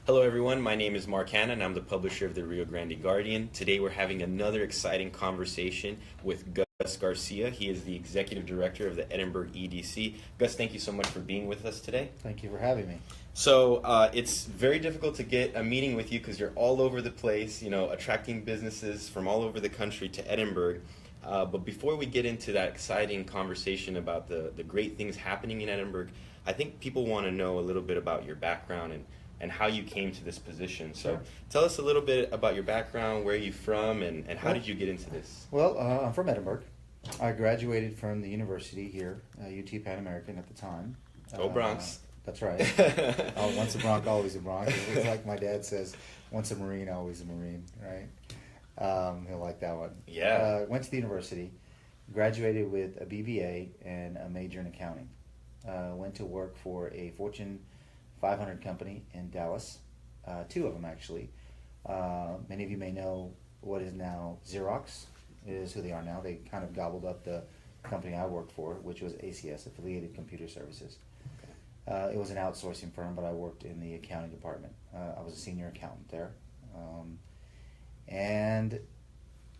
Hello, everyone. My name is Mark Hanna, and I'm the publisher of the Rio Grande Guardian. Today, we're having another exciting conversation with Gus Garcia. He is the executive director of the Edinburg EDC. Gus, thank you so much for being with us today. Thank you for having me. So, it's very difficult to get a meeting with you because you're all over the place, attracting businesses from all over the country to Edinburg. But before we get into that exciting conversation about the great things happening in Edinburg, I think people want to know a little bit about your background and how you came to this position. So Sure. Tell us a little bit about your background, where are you from, and how did you get into this? Well, I'm from Edinburg. I graduated from the university here, UT Pan American at the time. Go Bronx. That's right. Once a Bronx, always a Bronx. It's like my dad says, once a Marine, always a Marine, right? He'll like that one. Yeah. Went to the university, graduated with a BBA and a major in accounting. Went to work for a Fortune 500 company in Dallas, two of them actually. Many of you may know what is now Xerox is who they are now. They kind of gobbled up the company I worked for, which was ACS, Affiliated Computer Services. It was an outsourcing firm, but I worked in the accounting department. I was a senior accountant there. And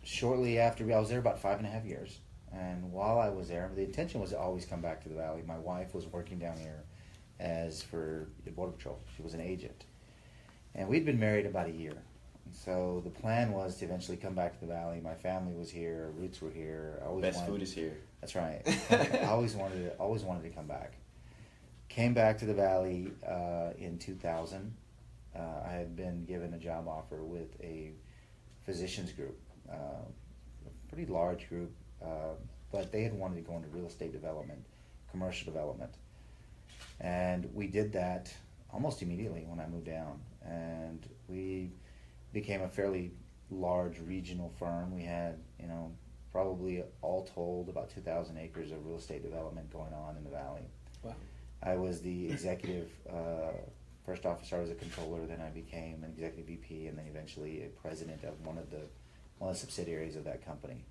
shortly after, I was there about 5.5 years. And while I was there, the intention was to always come back to the Valley. My wife was working down here for the Border Patrol. She was an agent. And we'd been married about a year. And so the plan was to eventually come back to the Valley. My family was here, roots were here. Best food is here. That's right. I always wanted to come back. Came back to the Valley in 2000. I had been given a job offer with a physicians group, a pretty large group, but they had wanted to go into real estate development, commercial development. And we did that almost immediately when I moved down. And we became a fairly large regional firm. We had, probably all told about 2,000 acres of real estate development going on in the Valley. Wow. I was the executive, first off I started as a controller, then I became an executive VP, and then eventually a president of one of the subsidiaries of that company.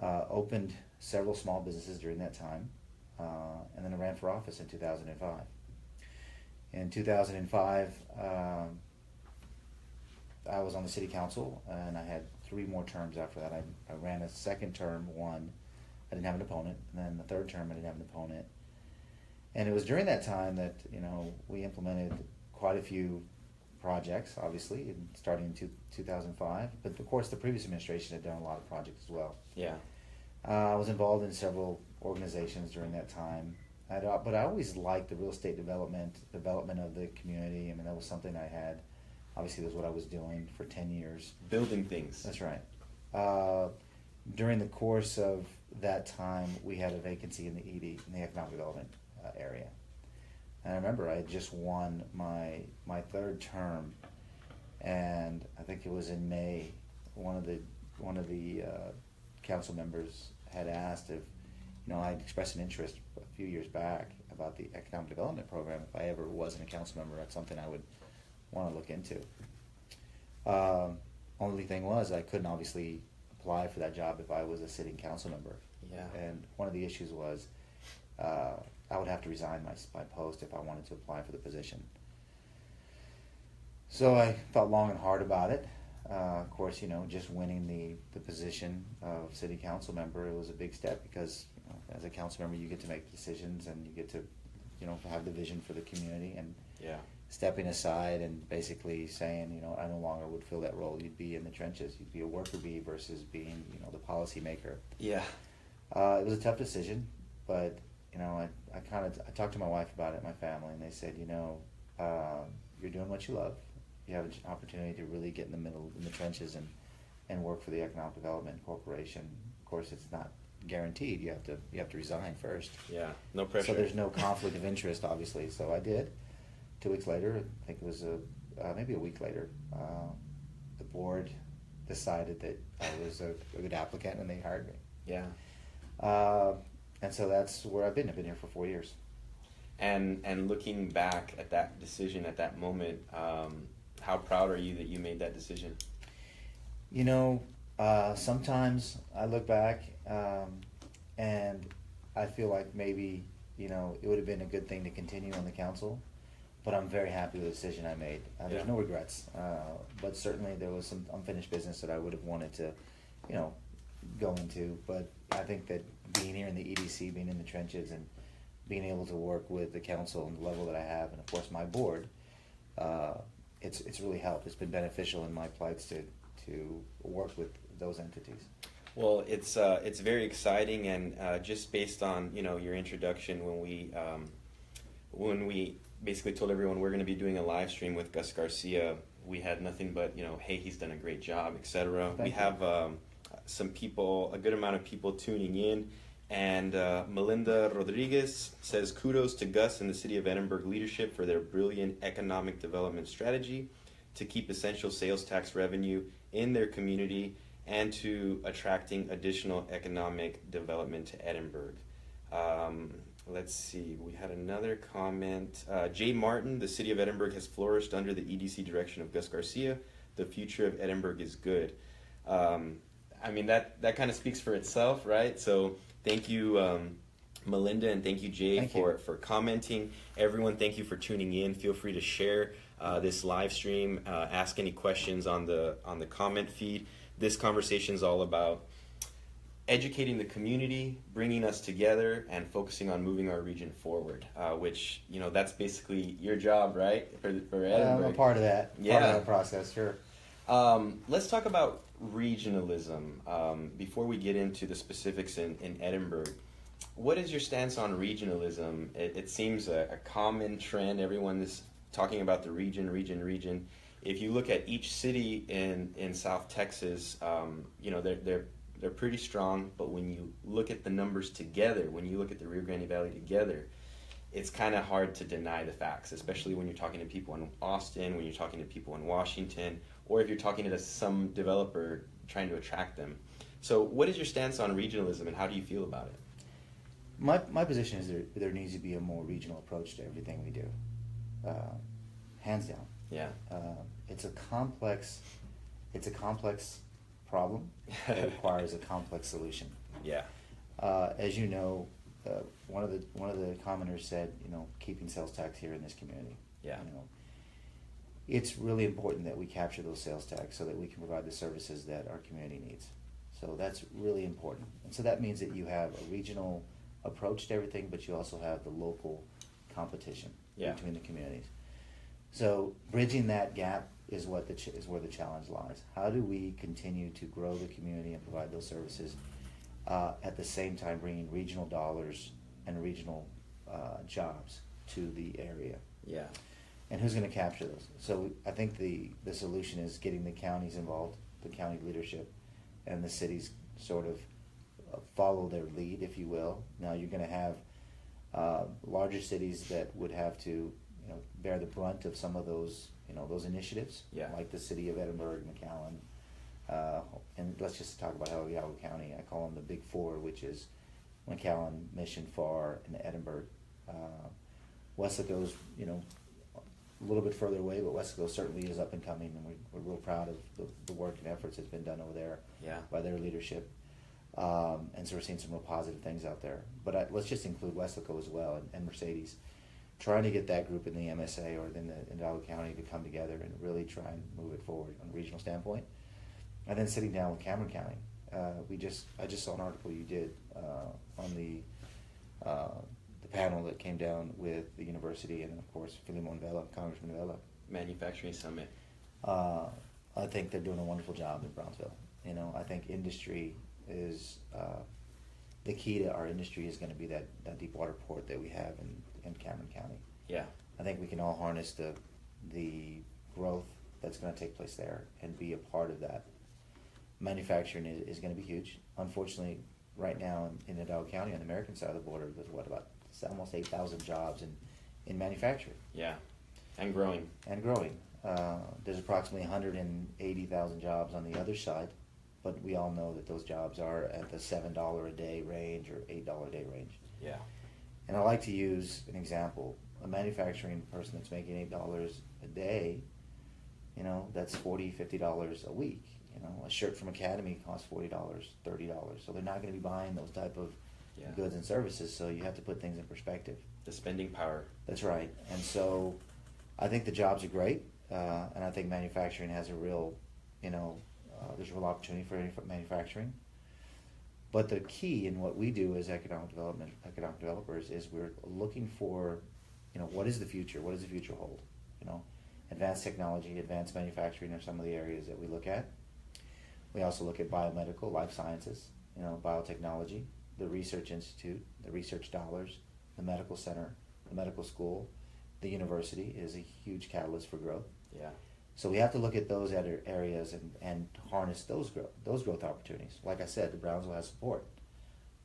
Opened several small businesses during that time, and then I ran for office in 2005. In 2005, I was on the city council, and I had 3 more terms after that. I ran a second term, won. I didn't have an opponent. And then the third term, I didn't have an opponent. And it was during that time that, we implemented quite a few projects, obviously, starting in 2005. But of course, the previous administration had done a lot of projects as well. Yeah. I was involved in several organizations during that time. But I always liked the real estate development of the community. I mean, that was something I had. Obviously, that's what I was doing for 10 years. Building things. That's right. During the course of that time, we had a vacancy in the ED, in the economic development area. And I remember I had just won my third term, and I think it was in May. One of the council members had asked if, I had expressed an interest a few years back about the economic development program. If I ever wasn't a council member, that's something I would want to look into. Only thing was I couldn't obviously apply for that job if I was a sitting council member. Yeah. And one of the issues was I would have to resign my post if I wanted to apply for the position. So I thought long and hard about it. Of course, just winning the position of city council member, it was a big step because as a council member, you get to make decisions and you get to, have the vision for the community. And yeah. Stepping aside and basically saying, I no longer would fill that role. You'd be in the trenches. You'd be a worker bee versus being, the policy maker. Yeah. It was a tough decision, but I talked to my wife about it, my family, and they said, you're doing what you love. You have an opportunity to really get in the trenches, and work for the Economic Development Corporation. Of course, it's not guaranteed. You have to resign first. Yeah, no pressure. So there's no conflict of interest, obviously. So I did. 2 weeks later, I think it was maybe a week later, the board decided that I was a good applicant, and they hired me. Yeah. And so that's where I've been. I've been here for 4 years. And looking back at that decision at that moment, how proud are you that you made that decision? Sometimes I look back and I feel like maybe, it would have been a good thing to continue on the council. but I'm very happy with the decision I made. There's no regrets, but certainly there was some unfinished business that I would have wanted to, go into. But I think that being here in the EDC, being in the trenches, and being able to work with the council and the level that I have, and of course my board, it's really helped. It's been beneficial in my plights to work with those entities. Well, it's very exciting, and just based on your introduction, when we basically told everyone we're going to be doing a live stream with Gus Garcia, we had nothing but hey, he's done a great job, etc. We have some people, a good amount of people tuning in, and Melinda Rodriguez says kudos to Gus and the City of Edinburg leadership for their brilliant economic development strategy to keep essential sales tax revenue in their community and to attracting additional economic development to Edinburg. Let's see, we had another comment. Jay Martin, the City of Edinburg has flourished under the EDC direction of Gus Garcia. The future of Edinburg is good. I mean, that kind of speaks for itself, right? So thank you, Melinda, and thank you, Jay, for commenting. Everyone, thank you for tuning in. Feel free to share this live stream, ask any questions on the comment feed. This conversation is all about educating the community, bringing us together, and focusing on moving our region forward, which, that's basically your job, right, for Edinburg. I'm a part of that, part of that process, sure. Let's talk about regionalism before we get into the specifics in Edinburg. What is your stance on regionalism? It seems a common trend. Everyone is talking about the region. If you look at each city in South Texas, they're pretty strong, but when you look at the numbers together, when you look at the Rio Grande Valley together, it's kind of hard to deny the facts, especially when you're talking to people in Austin, when you're talking to people in Washington, or if you're talking to some developer trying to attract them. So what is your stance on regionalism, and how do you feel about it? My position is there needs to be a more regional approach to everything we do, hands down. Yeah. It's a complex problem that requires a complex solution. Yeah. As you know, one of the commenters said, keeping sales tax here in this community. Yeah. It's really important that we capture those sales tax so that we can provide the services that our community needs. So that's really important. And so that means that you have a regional approach to everything, but you also have the local competition between the communities. So bridging that gap is where the challenge lies. How do we continue to grow the community and provide those services at the same time bringing regional dollars and regional jobs to the area? Yeah. And who's going to capture those? So I think the solution is getting the counties involved, the county leadership, and the cities sort of follow their lead, if you will. Now you're going to have larger cities that would have to bear the brunt of some of those those initiatives, like the City of Edinburg, McAllen, and let's just talk about Howell County. I call them the Big Four, which is McAllen, Mission, Pharr, and Edinburg. Weslaco's a little bit further away, but Weslaco certainly is up and coming, and we're real proud of the work and efforts that's been done over there by their leadership. And so we're seeing some real positive things out there. But let's just include Weslaco as well, and Mercedes, trying to get that group in the MSA or in Hidalgo County to come together and really try and move it forward on a regional standpoint. And then sitting down with Cameron County. I just saw an article you did on the panel that came down with the university and, of course, Filimon Vela, Congressman Vela. Manufacturing Summit. I think they're doing a wonderful job in Brownsville. I think industry is the key to our industry is going to be that deep water port that we have in Cameron County. Yeah. I think we can all harness the growth that's going to take place there and be a part of that. Manufacturing is going to be huge. Unfortunately, right now in Hidalgo County on the American side of the border, there's almost 8,000 jobs in manufacturing. Yeah, and growing. There's approximately 180,000 jobs on the other side, but we all know that those jobs are at the $7 a day range or $8 a day range. Yeah. And I like to use an example. A manufacturing person that's making $8 a day, that's $40, $50 a week. A shirt from Academy costs $40, $30. So they're not going to be buying those type of goods and services, so you have to put things in perspective. The spending power. That's right. And so I think the jobs are great, and I think manufacturing has a real, there's a real opportunity for manufacturing. But the key in what we do as economic developers is we're looking for, what is the future? What does the future hold? Advanced technology, advanced manufacturing are some of the areas that we look at. We also look at biomedical, life sciences, biotechnology, the research institute, the research dollars, the medical center, the medical school, the university is a huge catalyst for growth. Yeah. So we have to look at those other areas and harness those growth opportunities. Like I said, the Brownsville has support.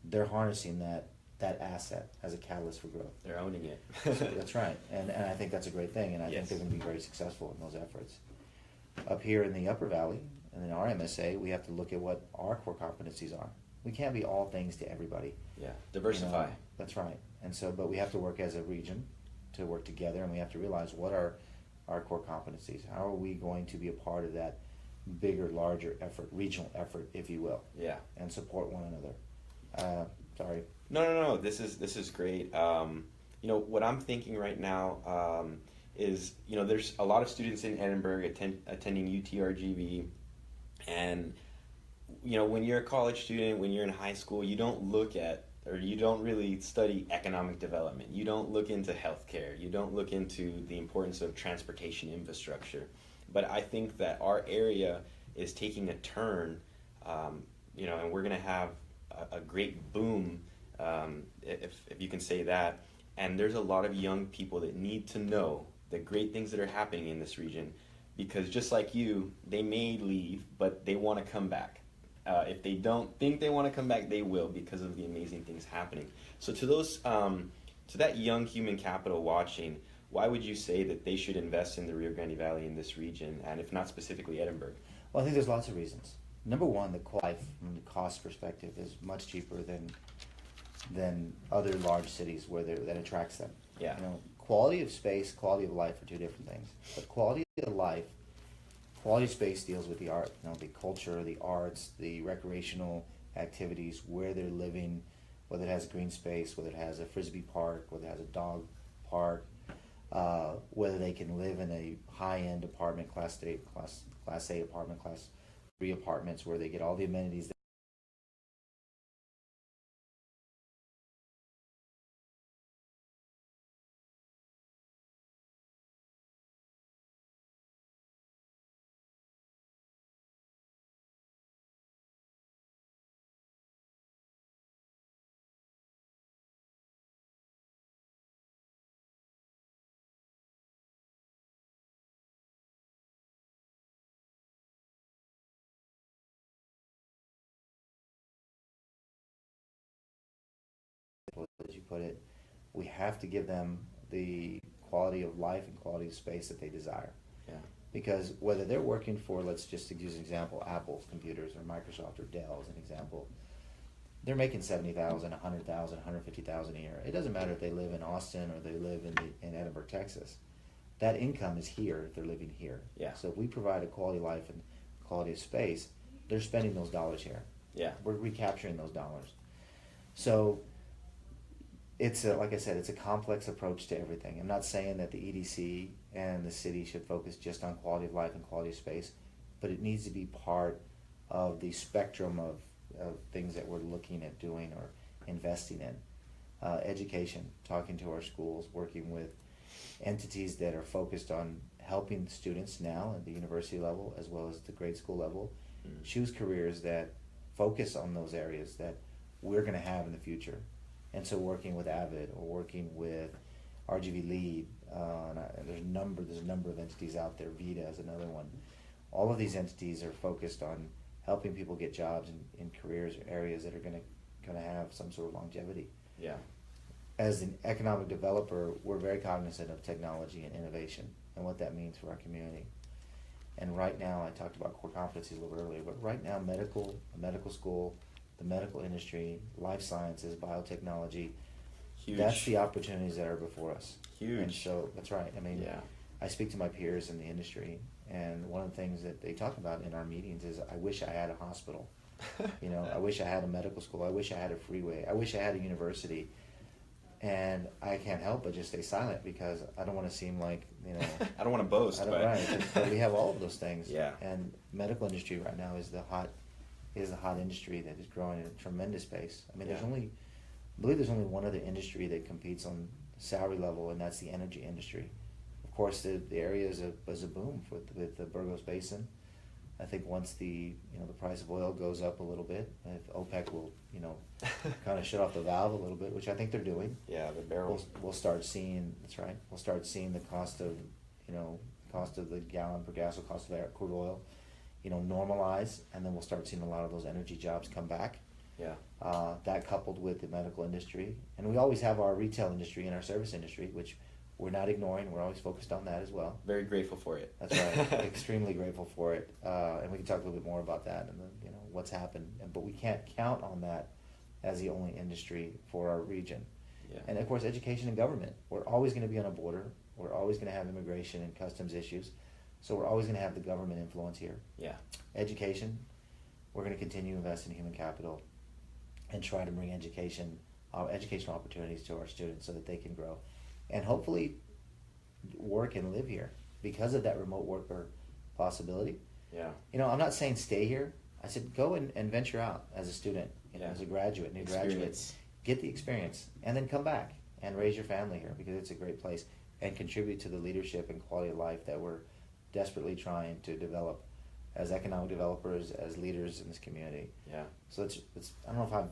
They're harnessing that asset as a catalyst for growth. They're owning it. That's right. And I think that's a great thing, and I think they're going to be very successful in those efforts. Up here in the Upper Valley, and in our MSA, we have to look at what our core competencies are. We can't be all things to everybody. Yeah, diversify. That's right. And so, but we have to work as a region to work together, and we have to realize what are our core competencies. How are we going to be a part of that bigger, larger effort, regional effort, if you will? Yeah. And support one another. Sorry. No. This is great. What I'm thinking right now is, there's a lot of students in Edinburg attending UTRGV, and when you're a college student, when you're in high school, you don't look at, or you don't really study economic development. You don't look into healthcare. You don't look into the importance of transportation infrastructure. But I think that our area is taking a turn, and we're going to have a great boom, if you can say that. And there's a lot of young people that need to know the great things that are happening in this region, because just like you, they may leave, but they want to come back. If they don't think they want to come back, they will, because of the amazing things happening. So to those, to that young human capital watching, why would you say that they should invest in the Rio Grande Valley in this region, and if not specifically Edinburg? Well, I think there's lots of reasons. Number one, the life from the cost perspective is much cheaper than other large cities that attracts them. Yeah. Quality of space, quality of life are two different things. But quality of life, quality of space deals with the art, the culture, the arts, the recreational activities, where they're living, whether it has a green space, whether it has a frisbee park, whether it has a dog park, whether they can live in a high-end apartment, class A apartment, class 3 apartments, where they get all the amenities. As you put it, we have to give them the quality of life and quality of space that they desire. Yeah. Because whether they're working for, let's just use an example, Apple computers or Microsoft or Dell as an example, they're making $70,000, $100,000, $150,000 a year. It doesn't matter if they live in Austin or they live in Edinburg, Texas. That income is here if they're living here. Yeah. So if we provide a quality of life and quality of space, they're spending those dollars here. Yeah. We're recapturing those dollars. So it's like I said, it's a complex approach to everything. I'm not saying that the EDC and the city should focus just on quality of life and quality of space, but it needs to be part of the spectrum of things that we're looking at doing or investing in. Education, talking to our schools, working with entities that are focused on helping students now at the university level as well as the grade school level choose careers that focus on those areas that we're going to have in the future. And so working with Avid or working with RGV Lead, and there's a number of entities out there. Vita is another one. All of these entities are focused on helping people get jobs in careers or areas that are going to have some sort of longevity. Yeah. As an economic developer, we're very cognizant of technology and innovation and what that means for our community. And right now, I talked about core competencies a little earlier, but right now, medical school, the medical industry, life sciences, biotechnology, Huge. That's the opportunities that are before us. Huge. And so that's right. I mean, yeah. I speak to my peers in the industry, and one of the things that they talk about in our meetings is, I wish I had a hospital. I wish I had a medical school. I wish I had a freeway. I wish I had a university. And I can't help but just stay silent because I don't want to seem like, I don't want to boast, I don't, but right. But we have all of those things. Yeah. And medical industry right now is the hot industry that is growing at a tremendous pace. I mean, Yeah. I believe there's only one other industry that competes on salary level, and that's the energy industry. Of course, the area is a boom with the Burgos Basin. I think once the price of oil goes up a little bit, if OPEC will kind of shut off the valve a little bit, which I think they're doing. Yeah, the barrels. We'll start seeing. That's right. We'll start seeing the cost of the gallon per gas, or cost of crude oil, normalize, and then we'll start seeing a lot of those energy jobs come back. Yeah. That coupled with the medical industry, and we always have our retail industry and our service industry, which we're not ignoring. We're always focused on that as well. Very grateful for it. That's right. Extremely grateful for it, and we can talk a little bit more about that and what's happened. But we can't count on that as the only industry for our region. Yeah. And of course, education and government. We're always going to be on a border. We're always going to have immigration and customs issues. So we're always going to have the government influence here. Yeah. Education, we're going to continue to invest in human capital and try to bring educational opportunities to our students so that they can grow and hopefully work and live here because of that remote worker possibility. Yeah. I'm not saying stay here. I said go and venture out as a student, Yeah. as a graduate, new graduate. Get the experience and then come back and raise your family here because it's a great place and contribute to the leadership and quality of life that we're desperately trying to develop as economic developers, as leaders in this community. Yeah. So it's I don't know if I've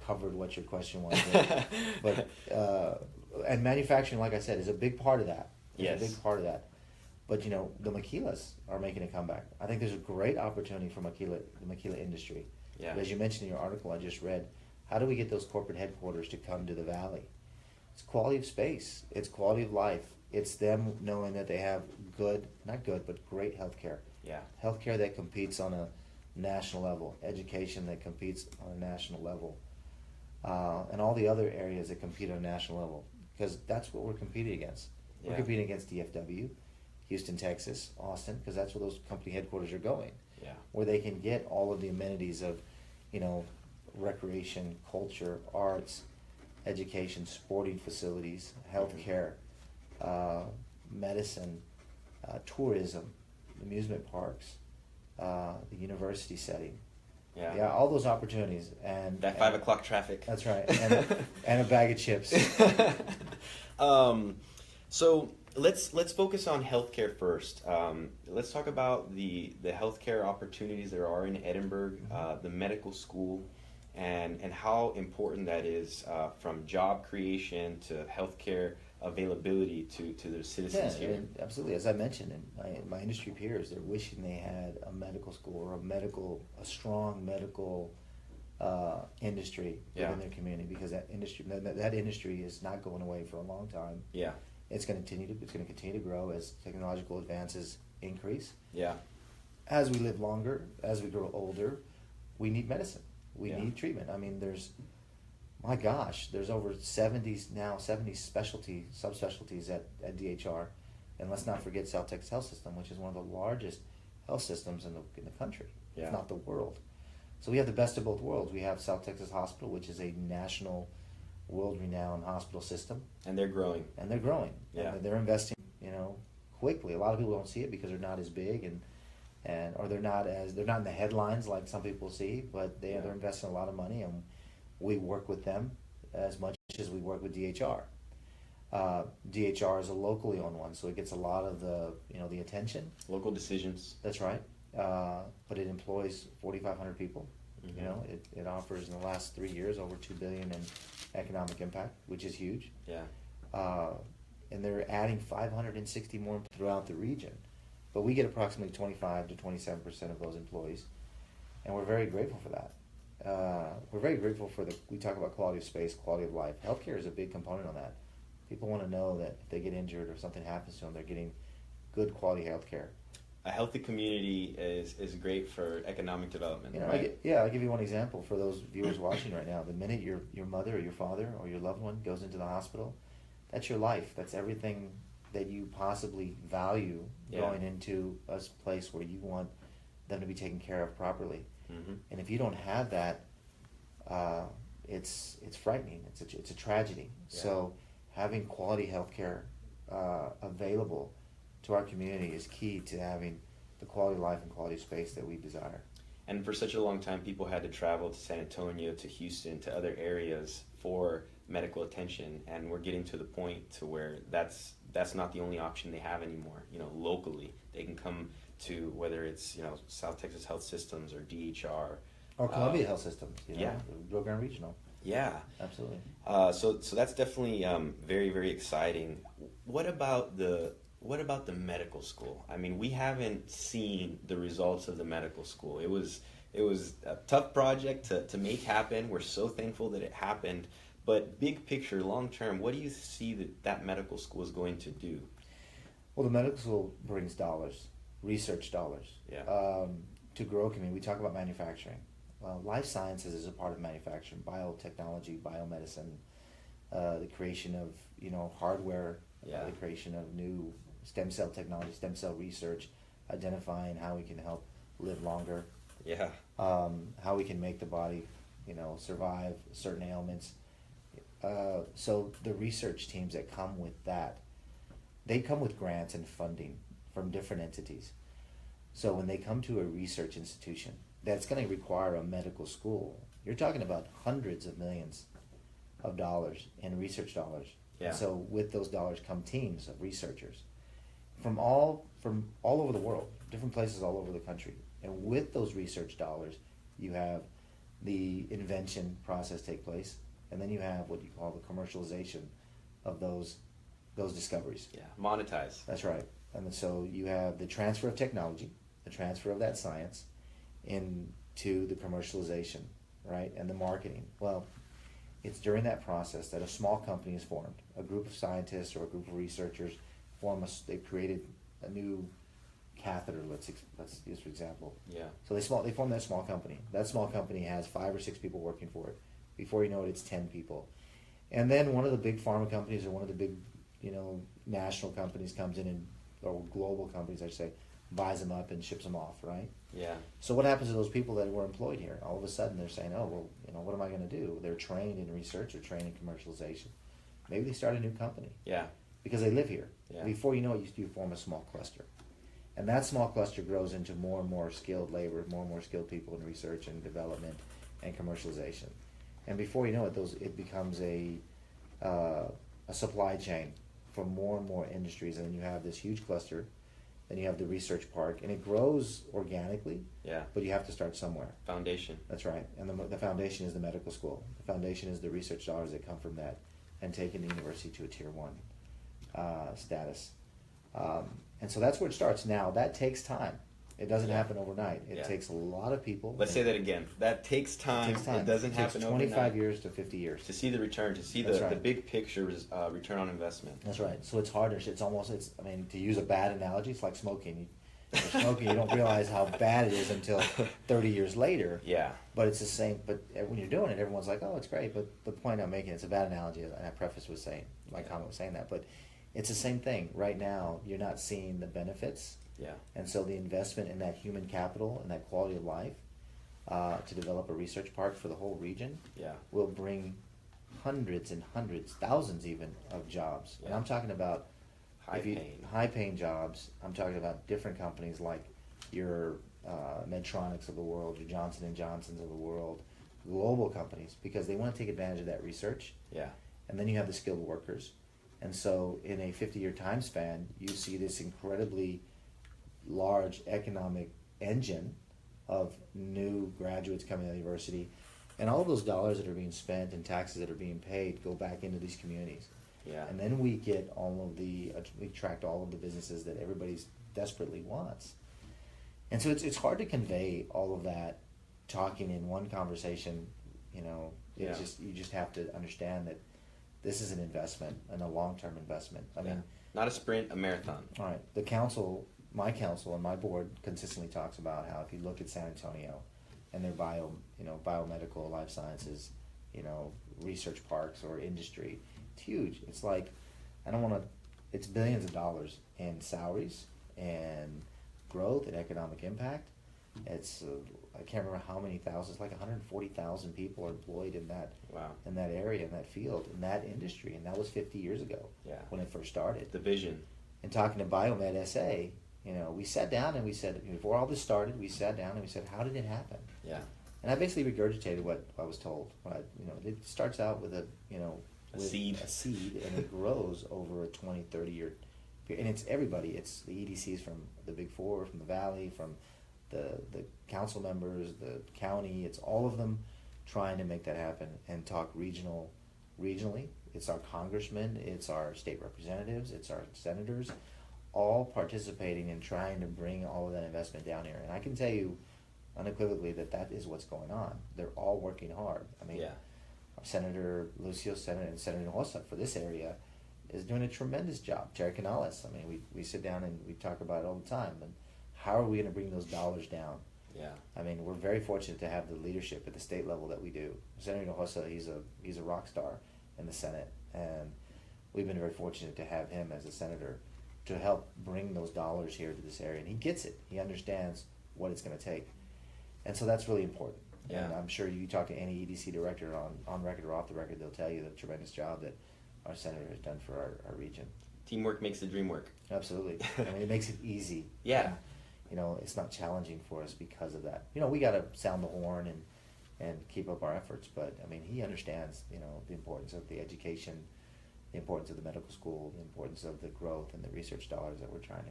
covered what your question was, but and manufacturing, like I said, is a big part of that. Yes. A big part of that. But the maquilas are making a comeback. I think there's a great opportunity for the maquila industry. Yeah. But as you mentioned in your article I just read, how do we get those corporate headquarters to come to the valley? It's quality of space. It's quality of life. It's them knowing that they have great health care. Yeah. Healthcare that competes on a national level, education that competes on a national level, and all the other areas that compete on a national level, because that's what we're competing against. Yeah. We're competing against DFW, Houston, Texas, Austin, because that's where those company headquarters are going. Yeah. Where they can get all of the amenities of, recreation, culture, arts, education, sporting facilities, healthcare, medicine, tourism, amusement parks, the university setting. Yeah. All those opportunities and That 5 o'clock traffic. That's right, and a bag of chips. So let's focus on healthcare first. Let's talk about the healthcare opportunities there are in Edinburg, the medical school, and how important that is from job creation to healthcare availability to their citizens here. And absolutely. As I mentioned, and my industry peers, they're wishing they had a medical school or a strong medical industry within their community, because that industry is not going away for a long time. Yeah. It's going to continue to grow as technological advances increase. Yeah. As we live longer, as we grow older, we need medicine. We need treatment. I mean, there's over 70 subspecialties at DHR, and let's not forget South Texas Health System, which is one of the largest health systems in the country, if not the world. So we have the best of both worlds. We have South Texas Hospital, which is a national, world-renowned hospital system, And they're growing. Yeah. And they're investing, quickly. A lot of people don't see it because they're not as big or they're not in the headlines like some people see, but they're investing a lot of money, and we work with them as much as we work with DHR. DHR is a locally owned one, so it gets a lot of the attention. Local decisions. That's right. But it employs 4,500 people. Mm-hmm. It offers in the last 3 years over $2 billion in economic impact, which is huge. Yeah. And they're adding 560 more throughout the region. But we get approximately 25 to 27% of those employees, and we're very grateful for that. We're very grateful we talk about quality of space, quality of life. Healthcare is a big component on that. People want to know that if they get injured or something happens to them, they're getting good quality healthcare. A healthy community is great for economic development, right? I'll give you one example for those viewers watching right now. The minute your mother or your father or your loved one goes into the hospital, that's your life. That's everything that you possibly value going into a place where you want them to be taken care of properly. Mm-hmm. And if you don't have that, it's frightening. It's a tragedy. Yeah. So having quality healthcare available to our community is key to having the quality of life and quality of space that we desire. And for such a long time, people had to travel to San Antonio, to Houston, to other areas for medical attention, and we're getting to the point to where that's not the only option they have anymore. Locally, they can come to, whether it's South Texas Health Systems or DHR Or Columbia Health Systems, yeah. Rio Grande Regional. Yeah, absolutely. So that's definitely very, very exciting. What about the medical school? I mean, we haven't seen the results of the medical school. It was a tough project to make happen. We're so thankful that it happened. But big picture, long term, what do you see that medical school is going to do? Well, the medical school brings dollars, research dollars, to grow community. We talk about manufacturing. Well, life sciences is a part of manufacturing, biotechnology, biomedicine, the creation of hardware, the creation of new stem cell technology, stem cell research, identifying how we can help live longer, how we can make the body survive certain ailments. So the research teams that come with that, they come with grants and funding from different entities. So when they come to a research institution that's going to require a medical school, you're talking about hundreds of millions of dollars in research dollars. Yeah. So with those dollars come teams of researchers from all over the world, different places all over the country. And with those research dollars, you have the invention process take place, and then you have what you call the commercialization of those discoveries. Yeah, monetize. That's right. And so you have the transfer of technology, the transfer of that science into the commercialization, right, and the marketing. Well, it's during that process that a small company is formed. A group of scientists or a group of researchers they've created a new catheter, let's use for example. Yeah. So they form that small company. That small company has 5 or 6 people working for it. Before you know it, it's 10 people. And then one of the big pharma companies or one of the big, national companies comes in or global companies, I should say, buys them up and ships them off, right? Yeah. So what happens to those people that were employed here? All of a sudden they're saying, oh, well, what am I going to do? They're trained in research or trained in commercialization. Maybe they start a new company. Yeah. Because they live here. Yeah. Before you know it, you form a small cluster. And that small cluster grows into more and more skilled labor, more and more skilled people in research and development and commercialization. And before you know it, it becomes a supply chain for more and more industries. And then you have this huge cluster. Then you have the research park, and it grows organically. Yeah. But you have to start somewhere. Foundation. That's right. And the foundation is the medical school. The foundation is the research dollars that come from that, and taking the university to a tier 1 status. And so that's where it starts. Now that takes time. It doesn't happen overnight. It takes a lot of people. Let's say that again. That takes time. It doesn't happen overnight. 25 years to 50 years. To see the return, to see the big picture return on investment. That's right. So it's harder. To use a bad analogy, it's like smoking. You're smoking, you don't realize how bad it is until 30 years later. Yeah. But it's the same. But when you're doing it, everyone's like, oh, it's great. But the point I'm making, it's a bad analogy, and I preface with saying, my comment was saying that. But it's the same thing. Right now, you're not seeing the benefits. Yeah. And so the investment in that human capital and that quality of life to develop a research park for the whole region will bring hundreds and hundreds, thousands even, of jobs. Yeah. And I'm talking about high-paying jobs. I'm talking about different companies like your Medtronics of the world, your Johnson & Johnsons of the world, global companies, because they want to take advantage of that research. Yeah. And then you have the skilled workers. And so in a 50-year time span, you see this incredibly large economic engine of new graduates coming out of the university, and all those dollars that are being spent and taxes that are being paid go back into these communities. Yeah. And then we get we attract all of the businesses that everybody desperately wants. And so it's hard to convey all of that talking in one conversation. You just have to understand that this is an investment and a long-term investment. I mean, not a sprint, a marathon. All right. My council and my board consistently talks about how if you look at San Antonio and their biomedical, life sciences, research parks or industry, it's huge. It's like, it's billions of dollars in salaries and growth and economic impact. It's I can't remember how many thousands, like 140,000 people are employed in that Wow. in that area, in that field, in that industry, and that was 50 years ago. Yeah. When it first started. The vision. And talking to Biomed SA, we sat down and we said, before all this started, we sat down and we said, how did it happen? Yeah. And I basically regurgitated what I was told. It starts out with a seed, and it grows over a 20, 30 year period. And it's everybody. It's the EDCs from the Big Four, from the Valley, from the council members, the county. It's all of them trying to make that happen and talk regionally. It's our congressmen, it's our state representatives, it's our senators, all participating in trying to bring all of that investment down here. And I can tell you unequivocally that is what's going on. They're all working hard. I mean, yeah. Our Senator Lucio, and Senator Hossa for this area is doing a tremendous job. Terry Canales, I mean, we sit down and we talk about it all the time. And how are we going to bring those dollars down? Yeah. I mean, we're very fortunate to have the leadership at the state level that we do. Senator Hossa, he's a rock star in the Senate, and we've been very fortunate to have him as a senator to help bring those dollars here to this area. And he gets it. He understands what it's going to take. And so that's really important. Yeah. And I'm sure you talk to any EDC director on record or off the record, they'll tell you the tremendous job that our senator has done for our region. Teamwork makes the dream work. Absolutely. I mean, it makes it easy. Yeah. It's not challenging for us because of that. We got to sound the horn and keep up our efforts. But, I mean, he understands, the importance of the education, the importance of the medical school, the importance of the growth and the research dollars that we're trying to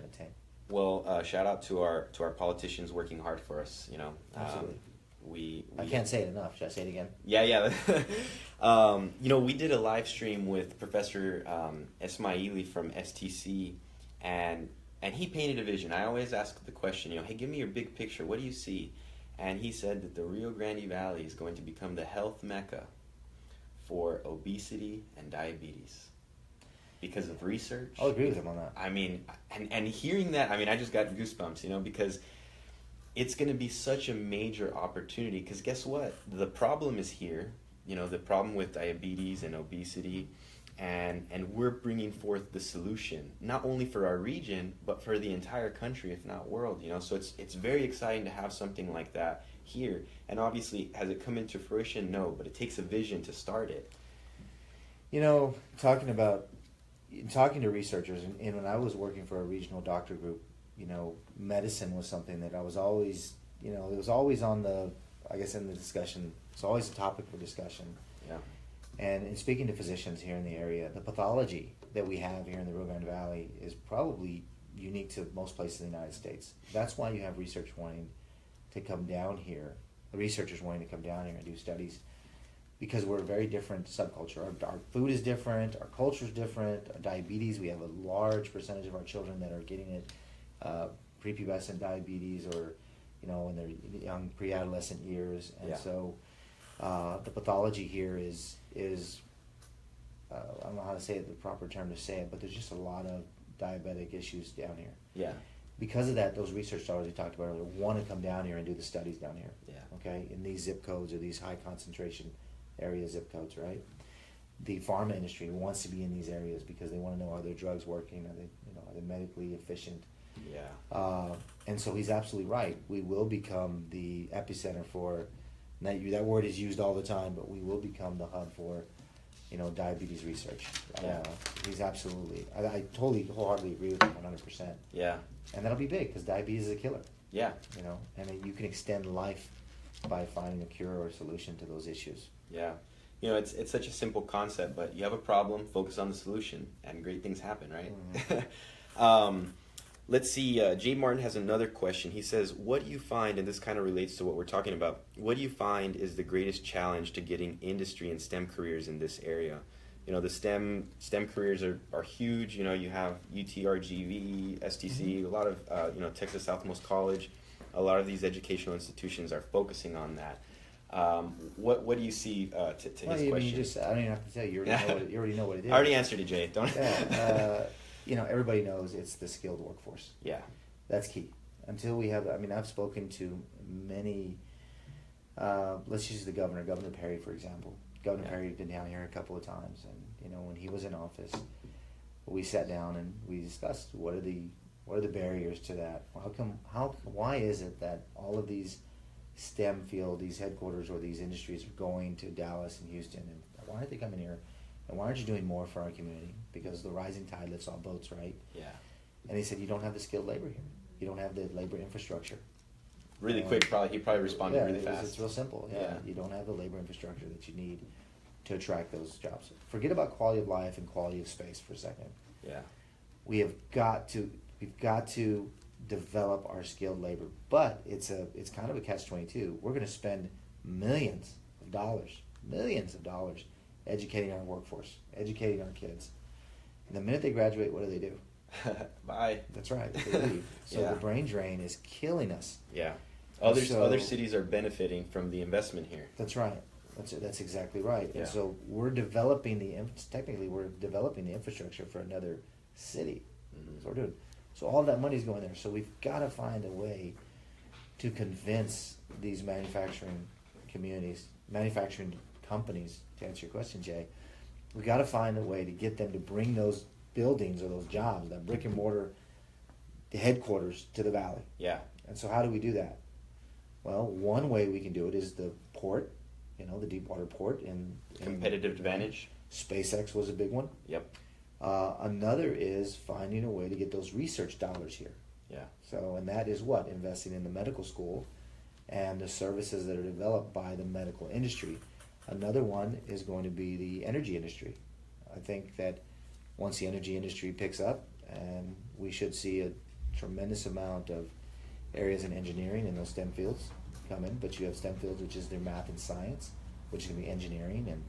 attain. Well, shout out to our politicians working hard for us. Absolutely. We I can't say it enough. Should I say it again? Yeah. We did a live stream with Professor Esmaili from STC, and he painted a vision. I always ask the question, hey, give me your big picture. What do you see? And he said that the Rio Grande Valley is going to become the health mecca for obesity and diabetes because of research. I'll agree with him on that. I mean, and hearing that, I mean, I just got goosebumps, because it's going to be such a major opportunity. Because guess what? The problem is here, the problem with diabetes and obesity, and we're bringing forth the solution, not only for our region, but for the entire country, if not world, So it's very exciting to have something like that here. And obviously, has it come into fruition? No, but it takes a vision to start it. Talking to researchers, and when I was working for a regional doctor group, medicine was something that I was always, it was always on in the discussion. It's always a topic for discussion. Yeah. And in speaking to physicians here in the area, the pathology that we have here in the Rio Grande Valley is probably unique to most places in the United States. That's why you have researchers wanting to come down here and do studies, because we're a very different subculture. Our food is different, our culture is different, our diabetes, we have a large percentage of our children that are getting it, prepubescent diabetes or, in their young pre-adolescent years. And so the pathology here is I don't know how to say it, the proper term to say it, but there's just a lot of diabetic issues down here. Yeah. Because of that, those research dollars we talked about earlier want to come down here and do the studies down here. Yeah. Okay, in these zip codes or these high concentration area zip codes, right? The pharma industry wants to be in these areas because they want to know, are their drugs working? Are they medically efficient? Yeah. And so he's absolutely right. We will become the epicenter for, that word is used all the time, but we will become the hub for, diabetes research. Yeah. He's absolutely, I totally wholeheartedly agree with him 100%. Yeah. And that'll be big because diabetes is a killer. Yeah. And you can extend life by finding a cure or a solution to those issues. Yeah. It's such a simple concept, but you have a problem, focus on the solution, and great things happen, right? Mm-hmm. Let's see, Jay Martin has another question. He says, what do you find, and this kind of relates to what we're talking about, what do you find is the greatest challenge to getting industry and STEM careers in this area? The STEM careers are huge. You have UTRGV, STC, a lot of, Texas Southmost College. A lot of these educational institutions are focusing on that. What do you see to his question? I don't even have to tell you. You already know what it is. I already answered it, Jay. Don't. Yeah. Everybody knows it's the skilled workforce. Yeah. That's key. Until we have, I've spoken to many. Let's use the governor, Governor Perry, for example. Governor Perry's been down here a couple of times, and when he was in office, we sat down and we discussed what are the What are the barriers to that? Why is it that all of these STEM field, these headquarters or these industries are going to Dallas and Houston, and why aren't they coming here? And why aren't you doing more for our community? Because the rising tide lifts all boats, right? Yeah. And he said, you don't have the skilled labor here. You don't have the labor infrastructure. Really quick, he probably responded really fast. It's real simple. Yeah. You don't have the labor infrastructure that you need to attract those jobs. Forget about quality of life and quality of space for a second. Yeah. We've got to develop our skilled labor, but it's kind of a catch-22. We're going to spend millions of dollars educating our workforce, educating our kids. And the minute they graduate, what do? Bye. That's right. They leave. So the brain drain is killing us. Yeah. Other cities are benefiting from the investment here. That's right. That's exactly right. Yeah. And so we're developing the infrastructure for another city. Mm-hmm. So we're doing. So all that money's going there. So we've got to find a way to convince these manufacturing companies, to answer your question, Jay. We've got to find a way to get them to bring those buildings or those jobs, that brick and mortar, the headquarters to the valley. Yeah. And so how do we do that? Well, one way we can do it is the port, the deep water port. Competitive advantage. SpaceX was a big one. Yep. Another is finding a way to get those research dollars here. Yeah. So, and that is what? Investing in the medical school and the services that are developed by the medical industry. Another one is going to be the energy industry. I think that once the energy industry picks up, and we should see a tremendous amount of areas in engineering in those STEM fields come in, but you have STEM fields, which is their math and science, which is going to be engineering and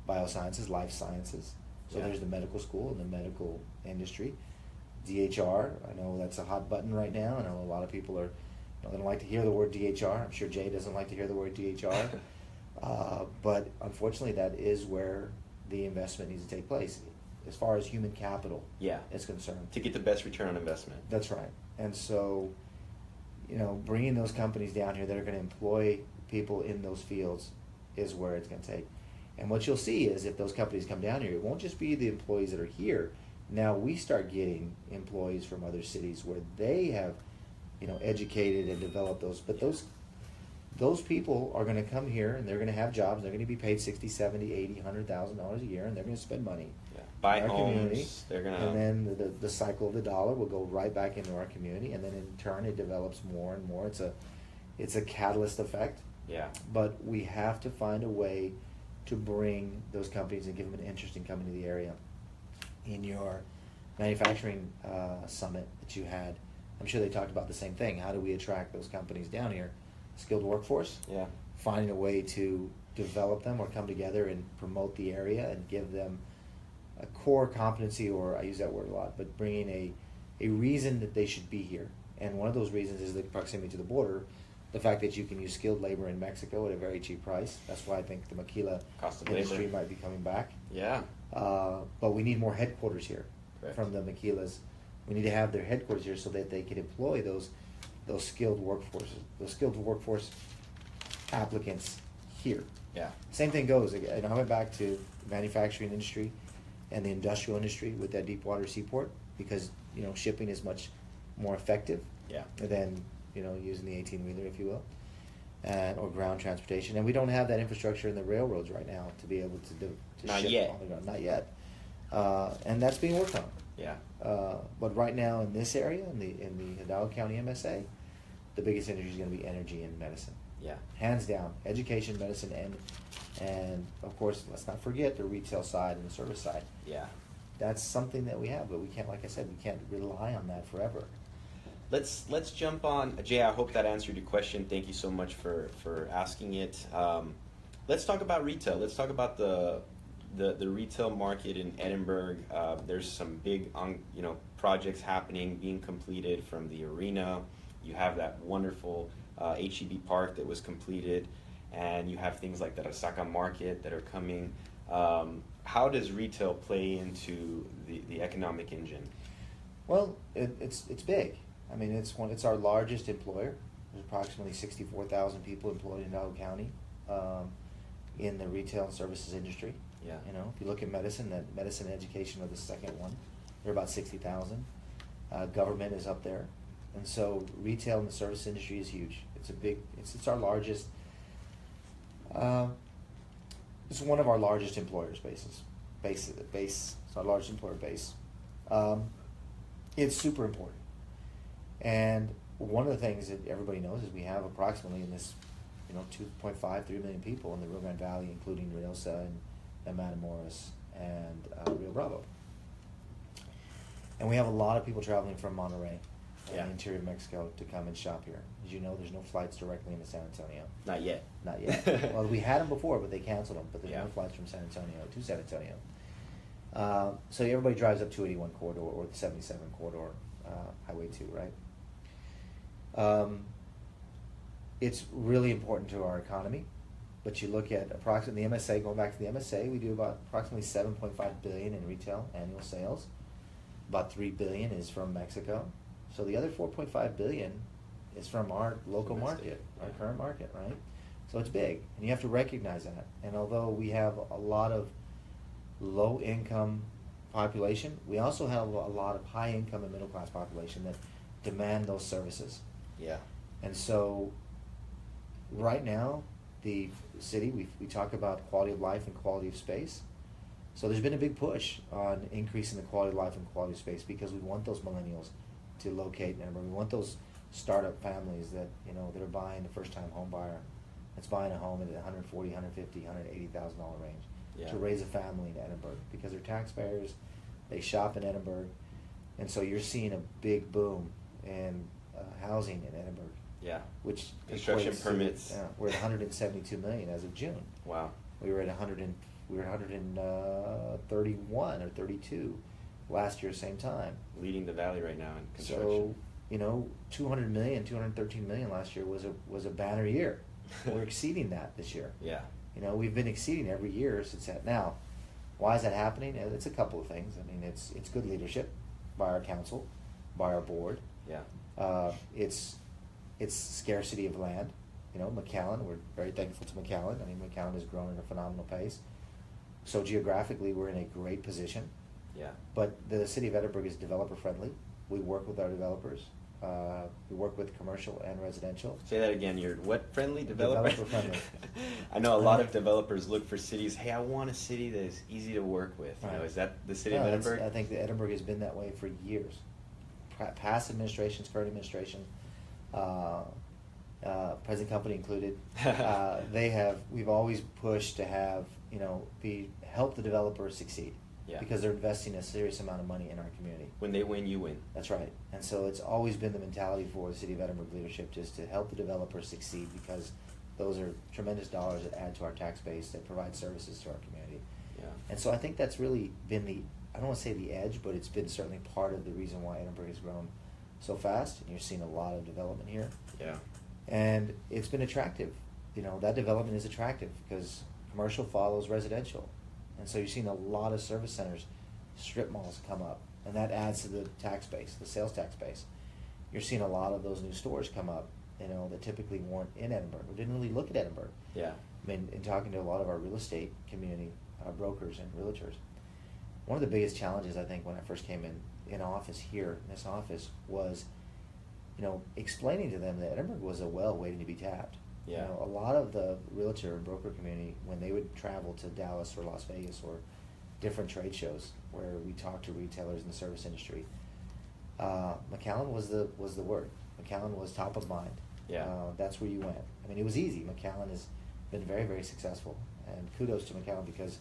biosciences, life sciences. So there's the medical school and the medical industry. DHR, I know that's a hot button right now. I know a lot of people they don't like to hear the word DHR. I'm sure Jay doesn't like to hear the word DHR. But unfortunately, that is where the investment needs to take place, as far as human capital is concerned. To get the best return on investment. That's right. And so, bringing those companies down here that are going to employ people in those fields is where it's going to take. And what you'll see is if those companies come down here, it won't just be the employees that are here. Now we start getting employees from other cities where they have, educated and developed those. But those people are going to come here and they're going to have jobs. They're going to be paid $60, $70, $80, $100,000 a year, and they're going to spend money. Yeah. Buy in our homes. Community. They're going to. And then the cycle of the dollar will go right back into our community, and then in turn it develops more and more. It's a catalyst effect. Yeah. But we have to find a way to bring those companies and give them an interest in coming to the area. In your manufacturing summit that you had, I'm sure they talked about the same thing. How do we attract those companies down here? Skilled workforce. Yeah. Finding a way to develop them or come together and promote the area and give them a core competency, or I use that word a lot, but bringing a reason that they should be here. And one of those reasons is the proximity to the border, the fact that you can use skilled labor in Mexico at a very cheap price. That's why I think the maquila industry might be coming back. Yeah. But we need more headquarters here. Correct. From the maquilas. We need to have their headquarters here so that they can employ those skilled workforce applicants here. Yeah. Same thing goes. And I went back to the manufacturing industry and the industrial industry with that deep water seaport, because shipping is much more effective than using the 18-wheeler, if you will, or ground transportation. And we don't have that infrastructure in the railroads right now to be able to Not ship yet. on the ground. Not yet. And that's being worked on. Yeah. But right now in this area, in the Hidalgo County MSA, the biggest industry is going to be energy and medicine. Yeah. Hands down, education, medicine, and of course, let's not forget the retail side and the service side. Yeah. That's something that we have, but we can't, like I said, we can't rely on that forever. Let's jump on, Jay. I hope that answered your question. Thank you so much for asking it. Let's talk about retail. Let's talk about the retail market in Edinburg. There's some big projects happening, being completed from the arena. You have that wonderful HEB park that was completed, and you have things like the Resaca market that are coming. How does retail play into the economic engine? Well, it's big. I mean, it's our largest employer. There's approximately 64,000 people employed in Hidalgo County in the retail and services industry. Yeah. If you look at medicine and education are the second one. They're about 60,000. Government is up there. And so retail and the service industry is huge. It's our largest, it's one of our largest employers it's our largest employer base. It's super important. And one of the things that everybody knows is we have approximately in this, 2.5, 3 million people in the Rio Grande Valley, including Reynosa and Matamoros and Rio Bravo. And we have a lot of people traveling from Monterrey and the interior of Mexico to come and shop here. As you know, there's no flights directly into San Antonio. Not yet. Not yet. Well, we had them before, but they canceled them. But there's no flights from San Antonio to San Antonio. So everybody drives up 281 corridor or the 77 corridor, Highway 2, right? It's really important to our economy. But you look at approximately the MSA, going back to the MSA, we do about approximately $7.5 billion in retail annual sales. About $3 billion is from Mexico. So the other $4.5 billion is from our local market, our current market, right? So it's big, and you have to recognize that. And although we have a lot of low-income population, we also have a lot of high-income and middle-class population that demand those services. Yeah. And so right now, the city, we talk about quality of life and quality of space. So there's been a big push on increasing the quality of life and quality of space because we want those millennials to locate in Edinburg. We want those startup families that that are buying the first-time home buyer that's buying a home at $140,000, $150,000, $180,000 range to raise a family in Edinburg because they're taxpayers. They shop in Edinburg, and so you're seeing a big boom in housing in Edinburg. Yeah. Which construction permits. We're at 172 million as of June. Wow. We were at 131 or 32 last year, same time. Leading the valley right now in construction. So, 200 million, 213 million last year was a banner year. We're exceeding that this year. Yeah. We've been exceeding every year since that. Now, why is that happening? It's a couple of things. I mean, it's good leadership by our council, by our board. Yeah. It's scarcity of land. McAllen, we're very thankful to McAllen. I mean, McAllen has grown at a phenomenal pace. So geographically, we're in a great position. Yeah. But the city of Edinburg is developer friendly. We work with our developers. We work with commercial and residential. Say that again. You're what friendly? Developer friendly. I know a lot of developers look for cities. Hey, I want a city that is easy to work with. Right. Is that the city of Edinburg? I think that Edinburg has been that way for years. Past administrations, current administration, present company included. We've always pushed to have help the developers succeed. Yeah. Because they're investing a serious amount of money in our community. When they win, you win. That's right. And so it's always been the mentality for the City of Edinburg leadership just to help the developers succeed because those are tremendous dollars that add to our tax base that provide services to our community. Yeah. And so I think that's really been I don't want to say the edge, but it's been certainly part of the reason why Edinburg has grown so fast. And you're seeing a lot of development here. Yeah. And it's been attractive. That development is attractive because commercial follows residential. And so you're seeing a lot of service centers, strip malls come up, and that adds to the tax base, the sales tax base. You're seeing a lot of those new stores come up, that typically weren't in Edinburg or didn't really look at Edinburg. Yeah. I mean, in talking to a lot of our real estate community, brokers and realtors, one of the biggest challenges I think when I first came in office here, in this office, was, explaining to them that Edinburg was a well waiting to be tapped. Yeah. A lot of the realtor and broker community, when they would travel to Dallas or Las Vegas or different trade shows where we talked to retailers in the service industry, McAllen was the word. McAllen was top of mind. Yeah. That's where you went. I mean, it was easy. McAllen has been very, very successful, and kudos to McAllen because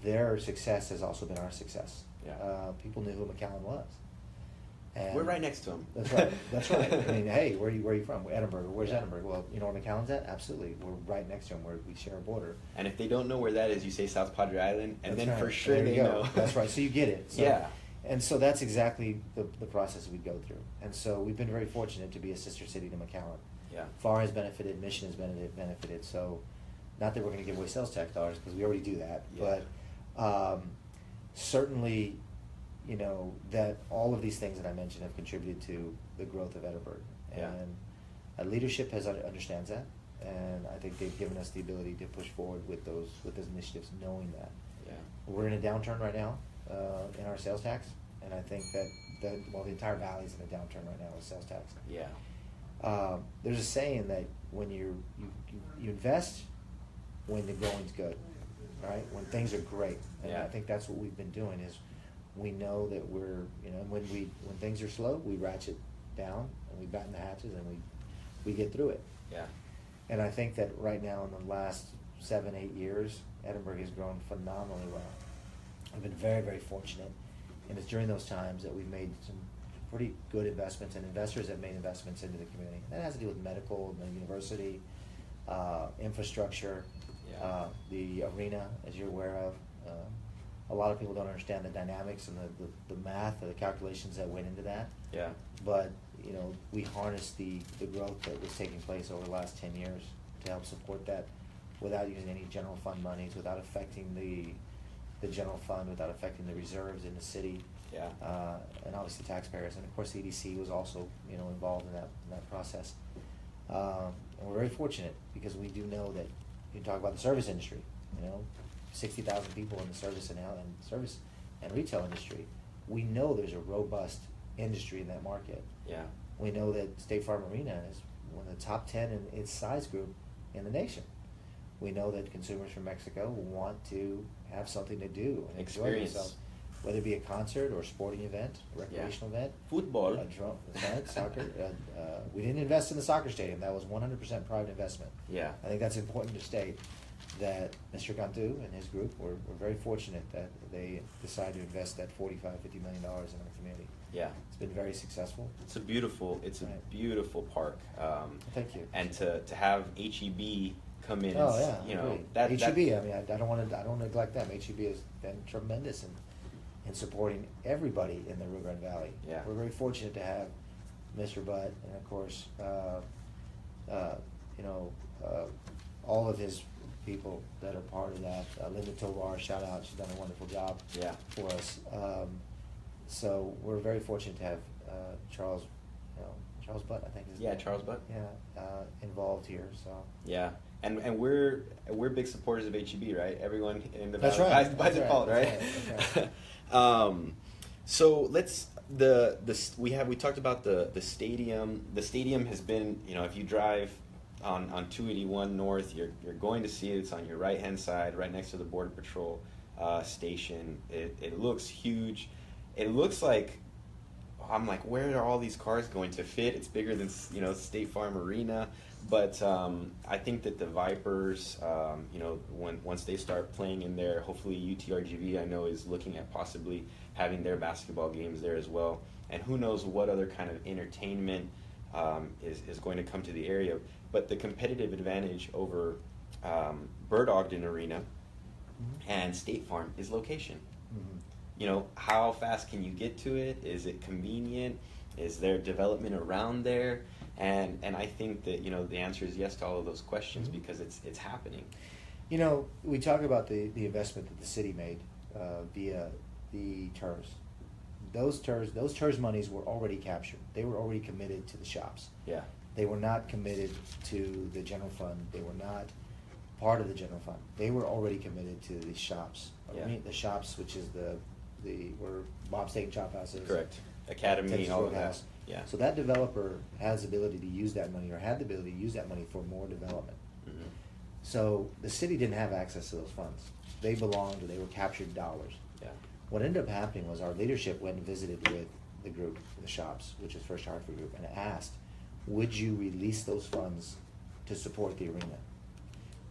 their success has also been our success. Yeah. People knew who McAllen was. And we're right next to him. That's right. That's right. I mean, hey, where are you from? Edinburg. Where's Edinburg? Well, you know where McAllen's at? Absolutely. We're right next to him. We share a border. And if they don't know where that is, you say South Padre Island, and That's then right. for sure There they you go. know. That's right. So you get it. So, yeah. And so that's exactly the process we go through. And so we've been very fortunate to be a sister city to McAllen. Yeah. FAR has benefited. Mission has benefited. So not that we're going to give away sales tax dollars because we already do that. Yeah. But certainly, that all of these things that I mentioned have contributed to the growth of Edinburg. Yeah. And leadership understands that, and I think they've given us the ability to push forward with those initiatives, knowing that. Yeah. We're in a downturn right now in our sales tax, and I think that the entire valley's in a downturn right now with sales tax. Yeah. There's a saying that when you invest when the going's good, right? When things are great, and Yeah. I think that's what we've been doing. Is we know that we're, when things are slow, we ratchet down and we batten the hatches and we get through it. Yeah. And I think that right now in the last 7-8 years, Edinburg has grown phenomenally well. I've been very, very fortunate, and it's during those times that we've made some pretty good investments, and investors have made investments into the community. That has to do with medical, the university, infrastructure, the arena, as you're aware of. A lot of people don't understand the dynamics and the math or the calculations that went into that. Yeah. But we harnessed the growth that was taking place over the last 10 years to help support that without using any general fund monies, without affecting the general fund, without affecting the reserves in the city. Yeah. And obviously taxpayers, and of course the EDC was also involved in that process. And we're very fortunate because we do know that you talk about the service industry, 60,000 people in the service and retail industry. We know there's a robust industry in that market. Yeah. We know that State Farm Arena is one of the top 10 in its size group in the nation. We know that consumers from Mexico want to have something to do and enjoy Experience. themselves, whether it be a concert or a sporting event, a recreational event, Football. soccer. We didn't invest in the soccer stadium. That was 100% private investment. Yeah. I think that's important to state that Mr. Cantu and his group were very fortunate that they decided to invest that $45-50 million in our community. Yeah. It's been very successful. It's a beautiful park. Thank you. And to have HEB come in, Oh yeah, that HEB. I don't neglect them. HEB has been tremendous in supporting everybody in the Rio Grande Valley. Yeah. We're very fortunate to have Mr. Butt and of course, all of his people that are part of that. Linda Tovar, shout out, she's done a wonderful job for us. So we're very fortunate to have Charles Butt, I think is his name. Charles Butt. Yeah, involved here. So yeah, and we're big supporters of HEB, right? Everyone in the That's valley right. buys a pulp, right? That's right. So let's we talked about the stadium. The stadium has been, if you drive on 281 North, you're going to see it. It's on your right hand side, right next to the Border Patrol station. It looks huge. It looks like, I'm like, where are all these cars going to fit? It's bigger than State Farm Arena, but I think that the Vipers, once they start playing in there, hopefully UTRGV I know is looking at possibly having their basketball games there as well, and who knows what other kind of entertainment is going to come to the area. But the competitive advantage over Bird Ogden Arena and State Farm is location. Mm-hmm. How fast can you get to it? Is it convenient? Is there development around there? And I think that the answer is yes to all of those questions because it's happening. We talk about the investment that the city made via the TERS. Those TERS monies were already captured. They were already committed to the shops. Yeah. They were not committed to the general fund. They were not part of the general fund. They were already committed to the shops. Yeah. The shops, which is where Bob's Steak and Chop House is. Correct. Academy, Texas all of that. Roadhouse. Yeah. So that developer has the ability to use that money, or had the ability to use that money for more development. Mm-hmm. So the city didn't have access to those funds. They were captured dollars. Yeah. What ended up happening was our leadership went and visited with the group, the shops, which is First Hartford Group, and asked, would you release those funds to support the arena?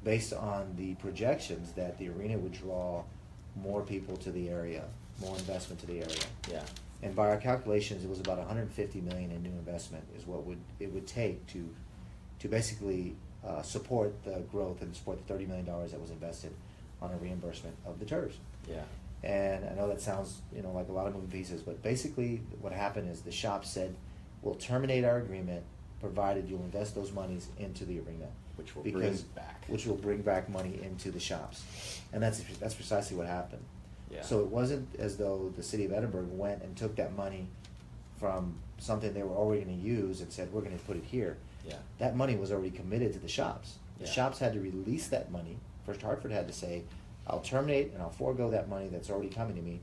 Based on the projections that the arena would draw more people to the area, more investment to the area. Yeah. And by our calculations, it was about $150 million in new investment is what it would take to basically support the growth and support the $30 million that was invested on a reimbursement of the TERS. Yeah. And I know that sounds like a lot of moving pieces, but basically what happened is the shop said, we'll terminate our agreement provided you'll invest those monies into the arena. Which will bring back money into the shops. And that's precisely what happened. Yeah. So it wasn't as though the city of Edinburg went and took that money from something they were already going to use and said, we're going to put it here. Yeah. That money was already committed to the shops. The Yeah. shops had to release that money. First Hartford had to say, I'll terminate and I'll forego that money that's already coming to me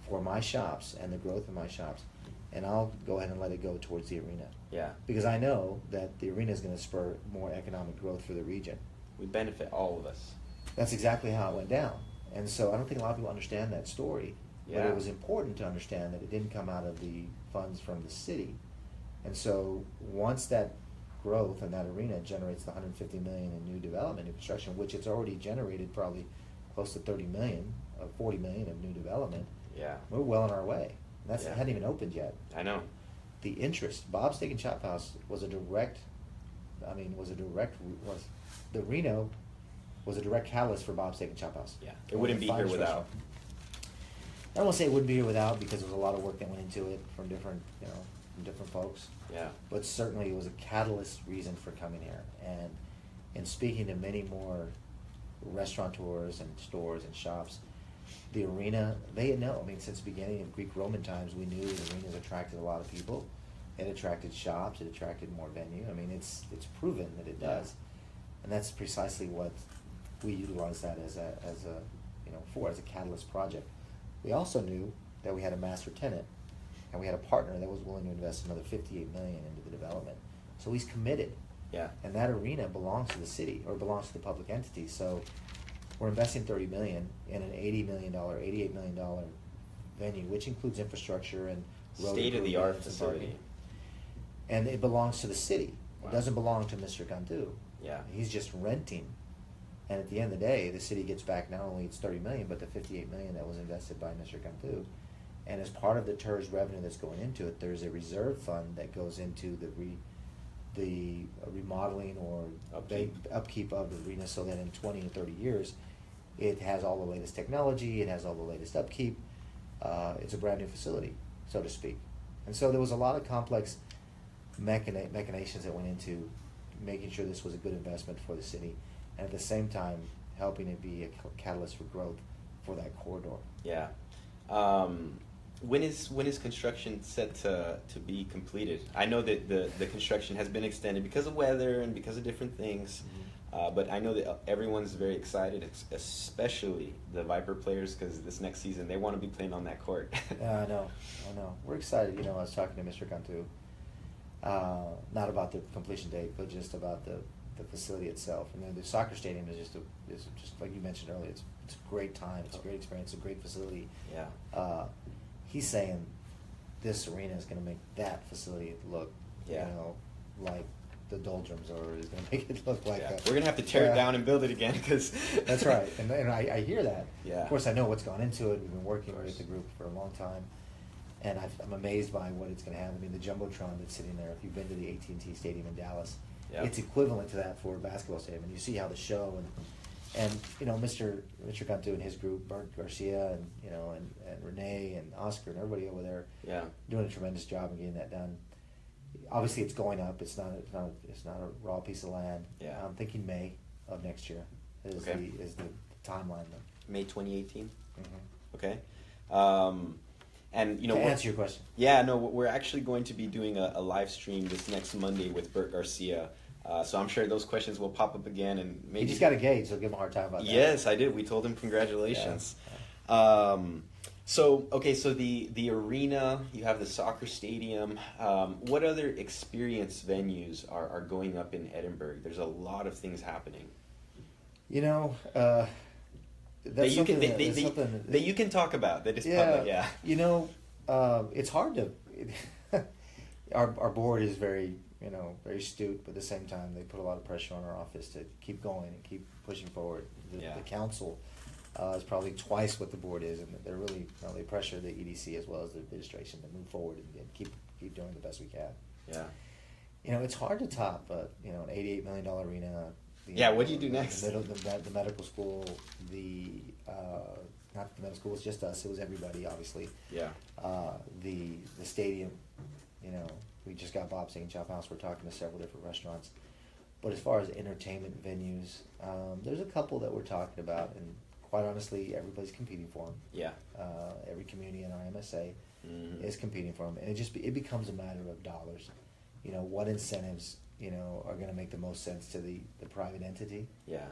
for my shops and the growth of my shops. and I'll go ahead and let it go towards the arena. Yeah. Because I know that the arena is going to spur more economic growth for the region. We benefit, all of us. That's exactly how it went down. And so I don't think a lot of people understand that story. Yeah. But it was important to understand that it didn't come out of the funds from the city. And so once that growth in that arena generates the $150 million in new development, new construction, which it's already generated probably close to $30 million, $40 million of new development. Yeah. We're well on our way. That's Yeah. hadn't even opened yet. I know. The interest, Bob's Steak and Chop House was the Reno was a direct catalyst for Bob's Steak and Chop House. Yeah. It wouldn't be here Finest without. restaurant. I won't say it wouldn't be here without, because there was a lot of work that went into it from different folks. Yeah. But certainly it was a catalyst reason for coming here. And in speaking to many more restaurateurs and stores and shops, the arena, they know. I mean, since the beginning of Greek-Roman times, we knew the arenas attracted a lot of people. It attracted shops. It attracted more venue. I mean, it's proven that it does, and that's precisely what we utilize that as a catalyst project. We also knew that we had a master tenant, and we had a partner that was willing to invest another $58 million into the development. So he's committed. Yeah. And that arena belongs to the city, or belongs to the public entity. So we're investing $30 million in an $88 million venue, which includes infrastructure and road State-of-the-art improvements and facility. parking. And it belongs to the city. Wow. It doesn't belong to Mr. Cantu. Yeah. He's just renting. And at the end of the day, the city gets back not only its $30 million, but the $58 million that was invested by Mr. Cantu. And as part of the TERS revenue that's going into it, there's a reserve fund that goes into the remodeling or upkeep of the arena, so that in 20 or 30 years, it has all the latest technology, it has all the latest upkeep. It's a brand new facility, so to speak. And so there was a lot of complex machinations that went into making sure this was a good investment for the city, and at the same time helping it be a catalyst for growth for that corridor. Yeah. When is construction set to be completed? I know that the construction has been extended because of weather and because of different things, but I know that everyone's very excited, especially the Viper players, because this next season they want to be playing on that court. Yeah, I know. We're excited. I was talking to Mr. Cantu, not about the completion date, but just about the facility itself. And then the soccer stadium is just like you mentioned earlier. It's a great time. It's a great experience. It's a great facility. Yeah. He's saying this arena is going to make that facility look, like the doldrums, or is going to make it look like. Yeah. We're going to have to tear it down and build it again, because. That's right, and I hear that. Yeah. Of course, I know what's gone into it. We've been working with the group for a long time, and I'm amazed by what it's going to have. I mean, the jumbotron that's sitting there. If you've been to the AT&T Stadium in Dallas, it's equivalent to that for a basketball stadium, and you see how the show and Mr. Cantu and his group, Gus Garcia, and Renee and Oscar and everybody over there, doing a tremendous job of getting that done. Obviously, it's going up. It's not a raw piece of land. Yeah. I'm thinking May of next year is the timeline. May 2018. Mm-hmm. Okay. And to answer your question. Yeah, no, we're actually going to be doing a live stream this next Monday with Gus Garcia. So I'm sure those questions will pop up again, and maybe He just got engaged, so give him a hard time about that. Yes, I did. We told him congratulations. Yeah. So the arena, you have the soccer stadium. What other experience venues are going up in Edinburg? There's a lot of things happening. That's something that you can talk about. That is public. Yeah. It's hard to. Our board is very very astute, but at the same time they put a lot of pressure on our office to keep going and keep pushing forward. The council is probably twice what the board is, and they're really they pressure the EDC as well as the administration to move forward and keep doing the best we can. Yeah. It's hard to top an $88 million arena. What do you do next? The medical school, not the medical school, it's just us. It was everybody, obviously. Yeah. The stadium, we just got Bob's Steak and Chop House. We're talking to several different restaurants. But as far as entertainment venues, there's a couple that we're talking about, and quite honestly, everybody's competing for them. Yeah. Every community in our MSA is competing for them, and it becomes a matter of dollars. What incentives are going to make the most sense to the private entity. Yeah.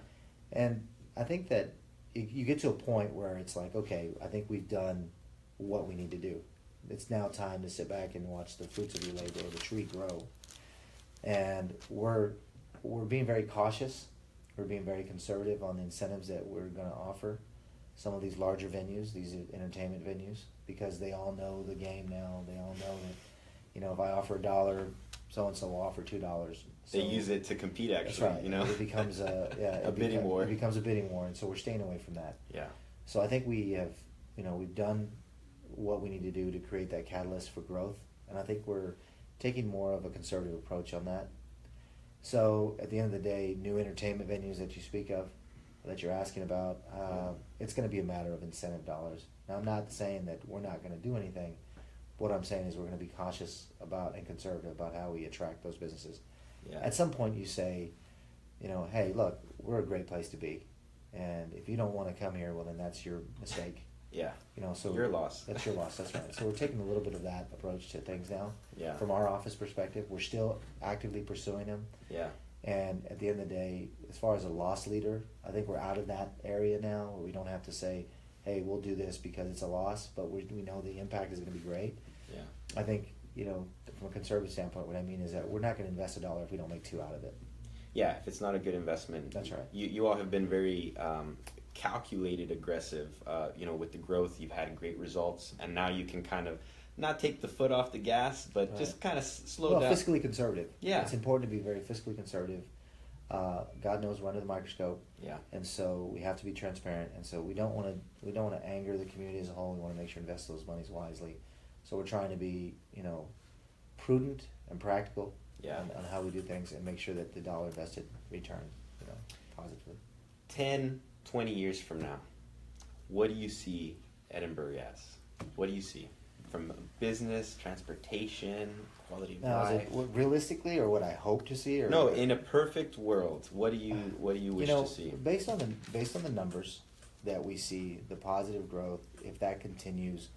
And I think that you get to a point where it's like, okay, I think we've done what we need to do. it's now time to sit back and watch the fruits of your labor or the tree grow. And we're being very cautious. We're being very conservative on the incentives that we're going to offer some of these larger venues, these entertainment venues, because they all know the game now. They all know that, you know, if I offer $1, so-and-so will offer $2. So they use it to compete, actually. That's right. You know, it becomes a bidding war. It becomes a bidding war, and so we're staying away from that. Yeah. So I think we have, you know, we've done what we need to do to create that catalyst for growth, and I think we're taking more of a conservative approach on that. So at the end of the day, new entertainment venues that you speak of, that you're asking about, it's going to be a matter of incentive dollars. Now, I'm not saying that we're not going to do anything. What I'm saying is we're going to be cautious about and conservative about how we attract those businesses. Yeah. At some point, you say, you know, hey, look, we're a great place to be, and if you don't want to come here, well, then that's your mistake. Yeah. You know, so your loss. That's your loss. That's right. So we're taking a little bit of that approach to things now. Yeah. From our office perspective, we're still actively pursuing them. Yeah. And at the end of the day, as far as a loss leader, I think we're out of that area now where we don't have to say, hey, we'll do this because it's a loss, but we know the impact is going to be great. Yeah. I think, you know, from a conservative standpoint, what I mean is that we're not going to invest $1 if we don't make $2 out of it. Yeah, if it's not a good investment. That's right. You all have been very calculated, aggressive, you know, with the growth. You've had great results, and now you can kind of not take the foot off the gas, but Right. just kind of slow down. Fiscally conservative. Yeah. It's important to be very fiscally conservative. God knows we're under the microscope. Yeah. And so we have to be transparent, and so we don't want to anger the community as a whole. We want to make sure to invest those monies wisely. So we're trying to be, you know, prudent and practical on how we do things, and make sure that the dollar invested returns, you know, positively. 10, 20 years from now, what do you see Edinburg as? What do you see from business, transportation, quality of Now, life? is it realistically, or what I hope to see, or No, what? in a perfect world, what do you wish to see? Based on the numbers that we see, the positive growth, if that continues,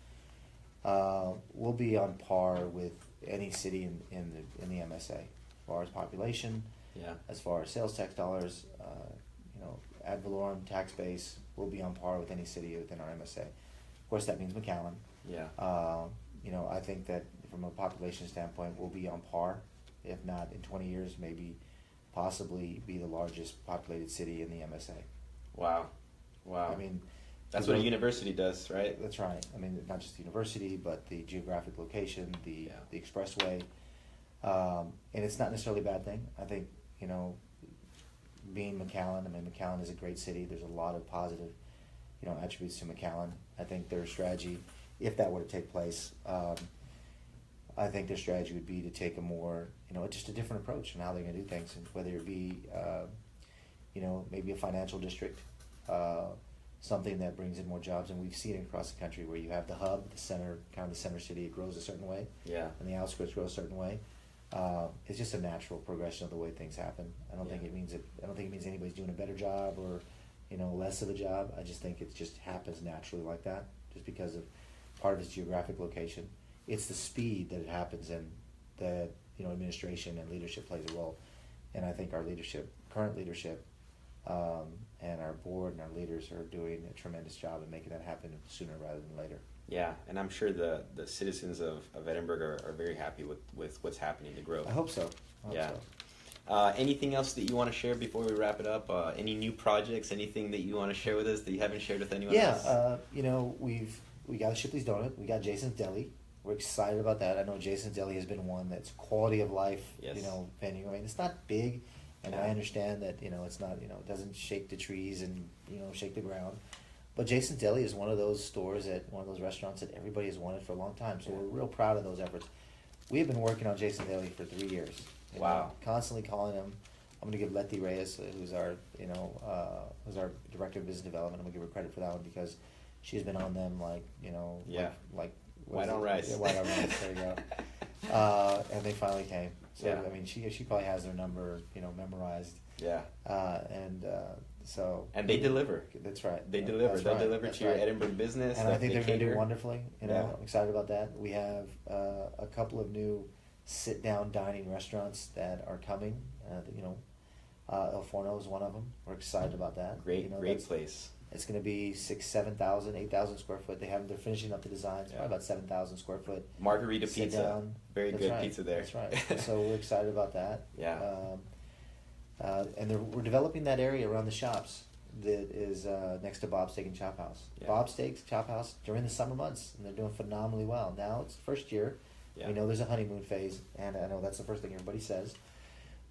we'll be on par with any city in the MSA, as far as population, Yeah. as far as sales tax dollars, you know, ad valorem tax base. We'll be on par with any city within our MSA. Of course, that means McAllen. Yeah. You know, I think that from a population standpoint, we'll be on par, if not in 20 years, maybe possibly be the largest populated city in the MSA. Wow. I mean, that's what a university does, right? That's right. I mean, not just the university, but the geographic location, the expressway, and it's not necessarily a bad thing. I think, you know, being McAllen, I mean, McAllen is a great city. There's a lot of positive, you know, attributes to McAllen. I think their strategy, if that were to take place, I think their strategy would be to take a more, you know, just a different approach in how they're going to do things, and whether it be, you know, maybe a financial district, something that brings in more jobs. And we've seen it across the country where you have the hub, the center, kind of the center city, it grows a certain way, Yeah. and the outskirts grow a certain way. It's just a natural progression of the way things happen. I don't think it means anybody's doing a better job or, you know, less of a job. I just think it just happens naturally like that, just because of part of its geographic location. It's the speed that it happens in that, you know, administration and leadership plays a role. And I think our current leadership, and our board and our leaders are doing a tremendous job in making that happen sooner rather than later. Yeah, and I'm sure the citizens of Edinburg are very happy with what's happening to grow. I hope so. Anything else that you want to share before we wrap it up? Any new projects? Anything that you want to share with us that you haven't shared with anyone else? You know, we got Shipley's Donut. We got Jason's Deli. We're excited about that. I know Jason's Deli has been one that's quality of life, you know, venue. I mean, it's not big, and I understand that, you know, it's not, you know, it doesn't shake the trees and, you know, shake the ground. But Jason's Deli is one of those stores, one of those restaurants that everybody has wanted for a long time. So we're real proud of those efforts. We have been working on Jason's Deli for 3 years. Wow. Constantly calling him. I'm going to give Letty Reyes, who's our director of business development, I'm going to give her credit for that one, because she's been on them like White on rice. Yeah, white on rice. There you go. And they finally came. So I mean, she probably has their number, you know, memorized. Yeah. And they deliver. That's right. They deliver. They'll deliver to your Edinburgh business. And I think they're going to do wonderfully. You know, Yeah. I'm excited about that. We have a couple of new sit-down dining restaurants that are coming. You know, El Forno is one of them. We're excited about that. Great, you know, great place. It's going to be 7,000, 8,000 square foot. They're finishing up the designs. Yeah. Probably about 7,000 square foot. Margarita Sit pizza. down. Very That's good right. pizza there. That's right. So we're excited about that. Yeah. And we're developing that area around the shops that is next to Bob's Steak and Chop House. Yeah. Bob's Steak Chop House during the summer months, and they're doing phenomenally well. Now it's the first year. Yeah. We know there's a honeymoon phase, and I know that's the first thing everybody says.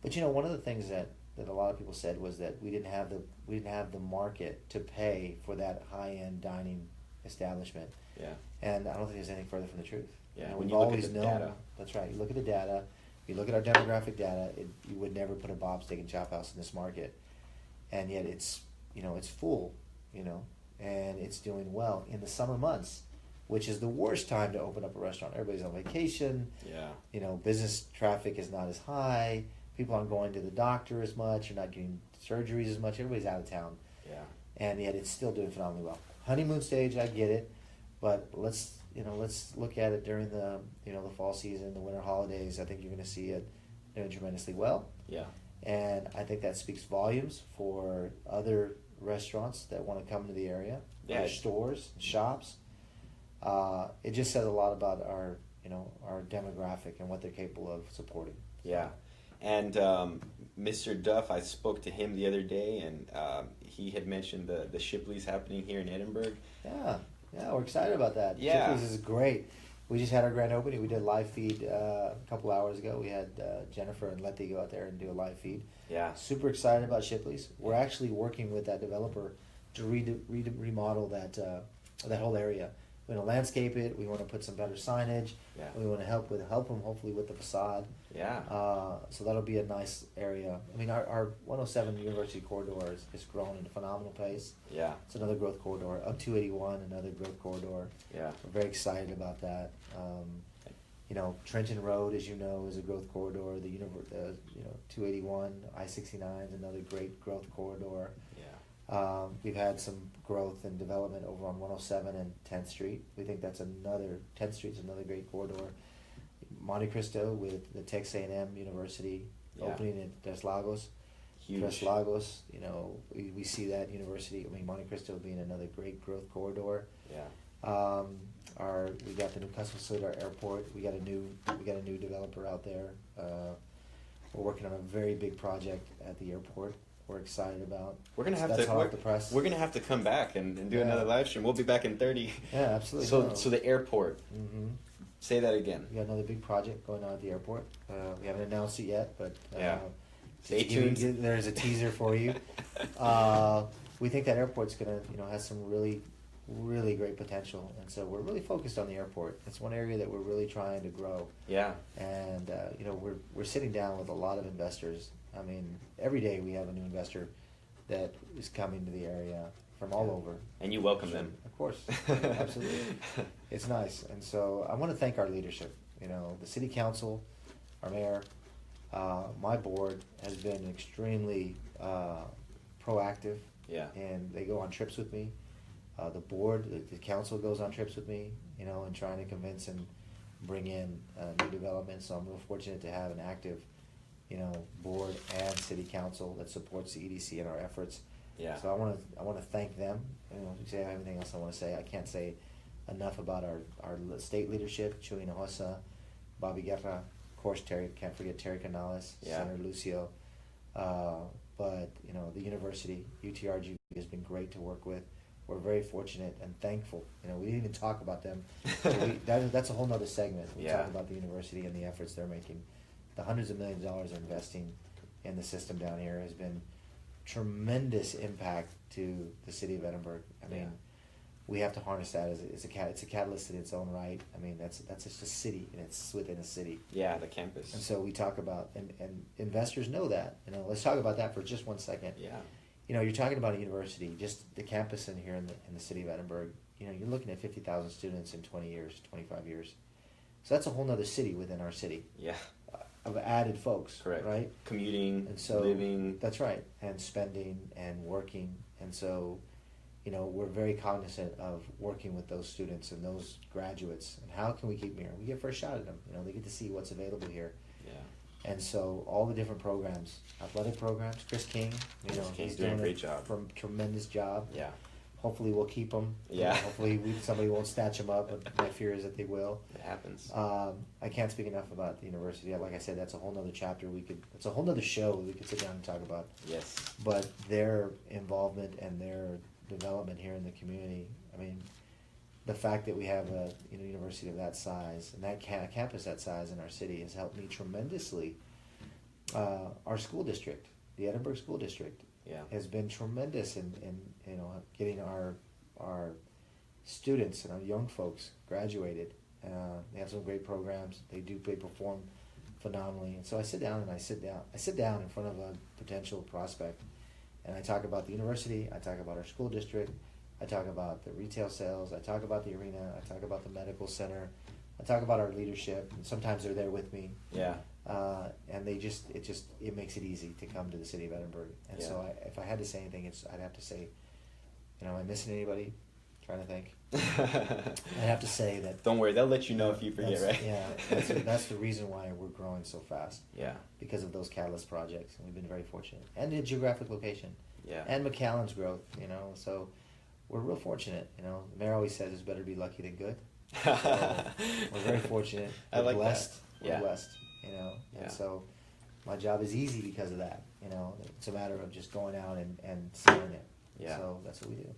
But you know, one of the things that a lot of people said was that we didn't have the market to pay for that high-end dining establishment. Yeah. And I don't think there's anything further from the truth. Yeah. You know, When we've you look always at the known. data. That's right. You look at the data. You look at our demographic data. You would never put a Bob's Steak and Chop House in this market, and yet it's full, and it's doing well in the summer months, which is the worst time to open up a restaurant. Everybody's on vacation. Yeah. Business traffic is not as high. People aren't going to the doctor as much. You're not getting surgeries as much. Everybody's out of town. Yeah. And yet it's still doing phenomenally well. Honeymoon stage, I get it, but let's look at it during the the fall season, the winter holidays. I think you're going to see it doing tremendously well. Yeah. And I think that speaks volumes for other restaurants that want to come to the area, Yeah. other stores, shops. It just says a lot about our demographic and what they're capable of supporting. Yeah. And Mr. Duff, I spoke to him the other day, and he had mentioned the Shipley's happening here in Edinburg. Yeah, we're excited about that. Yeah. Shipley's is great. We just had our grand opening. We did a live feed a couple hours ago. We had Jennifer and Letty go out there and do a live feed. Yeah. Super excited about Shipley's. We're actually working with that developer to remodel that whole area. We want to landscape it. We want to put some better signage. Yeah. We want to help them hopefully with the facade. Yeah. So that'll be a nice area. I mean, our 107 University corridor is growing at a phenomenal pace. Yeah. It's another growth corridor. Up 281, another growth corridor. Yeah. We're very excited about that. Trenton Road, as you know, is a growth corridor. The 281, I-69 is another great growth corridor. Yeah. We've had some growth and development over on 107 and 10th Street. We think 10th Street's another great corridor. Monte Cristo with the Texas A&M University opening at Tres Lagos. Huge. Tres Lagos, we see that university. I mean, Monte Cristo being another great growth corridor. Yeah. We got the new customs facility, our airport. We got a new developer out there. We're working on a very big project at the airport. We're excited about. We're gonna have That's to. hot off the press. We're gonna have to come back and do Yeah. another live stream. We'll be back in 30. Yeah, absolutely. So the airport. Mm-hmm. Say that again. We got another big project going on at the airport. We haven't announced it yet, but Yeah. just Stay tuned. There's a teaser for you. We think that airport's gonna, has some really, really great potential, and so we're really focused on the airport. It's one area that we're really trying to grow. Yeah. And we're sitting down with a lot of investors. I mean, every day we have a new investor that is coming to the area from all over. And you welcome them. Of course, absolutely. It's nice, and so I want to thank our leadership. The city council, our mayor, my board has been extremely proactive. Yeah. And they go on trips with me. The board, the council goes on trips with me, and trying to convince and bring in new development. So I'm real fortunate to have an active, board and city council that supports the EDC in our efforts. Yeah. So I want to thank them. You say everything else I want to say. I can't say enough about our state leadership, Chuy Hinojosa, Bobby Guerra, of course can't forget Terry Canales, Yeah. Senator Lucio. But the university, UTRG, has been great to work with. We're very fortunate and thankful. We didn't even talk about them. So that's a whole nother segment. We Yeah. talk about the university and the efforts they're making. The hundreds of millions of dollars they're investing in the system down here has been tremendous impact to the city of Edinburg. I mean, Yeah. we have to harness that as it's a catalyst in its own right. I mean, that's just a city, and it's within a city. Yeah, the campus. And so we talk about, and investors know that. Let's talk about that for just 1 second. Yeah. You're talking about a university, just the campus in here in the city of Edinburg. You're looking at 50,000 students in 20 years, 25 years. So that's a whole nother city within our city. Yeah. Of added folks. Correct. Right? Commuting, And so living. That's right. And spending and working. And so, we're very cognizant of working with those students and those graduates. And how can we keep them here? We get first shot at them. They get to see what's available here. Yeah. And so all the different programs, athletic programs, Chris King, Chris King's he's doing a great job. Tremendous job. Yeah. Hopefully we'll keep them. Yeah. Hopefully somebody won't snatch them up, but my fear is that they will. It happens. I can't speak enough about the university. Like I said, that's a whole nother chapter. It's a whole nother show we could sit down and talk about. Yes. But their involvement and their development here in the community, I mean, the fact that we have a university of that size and that campus that size in our city has helped me tremendously. Our school district, the Edinburg School District, has been tremendous in getting our students and our young folks graduated. They have some great programs. They perform phenomenally. And so I sit down in front of a potential prospect, and I talk about the university. I talk about our school district. I talk about the retail sales. I talk about the arena. I talk about the medical center. I talk about our leadership. And sometimes they're there with me. Yeah. And it makes it easy to come to the city of Edinburg. And so if I had to say anything, I'd have to say, am I missing anybody? Trying to think. I'd have to say that. Don't worry, they'll let you know if you forget, right? Yeah, that's the reason why we're growing so fast. Yeah. Because of those catalyst projects, and we've been very fortunate, and the geographic location. Yeah. And McAllen's growth, so we're real fortunate. The mayor always says it's better to be lucky than good. So we're very fortunate. We're blessed. That. Yeah. We're blessed. And so my job is easy because of that. It's a matter of just going out and selling it. Yeah. So that's what we do.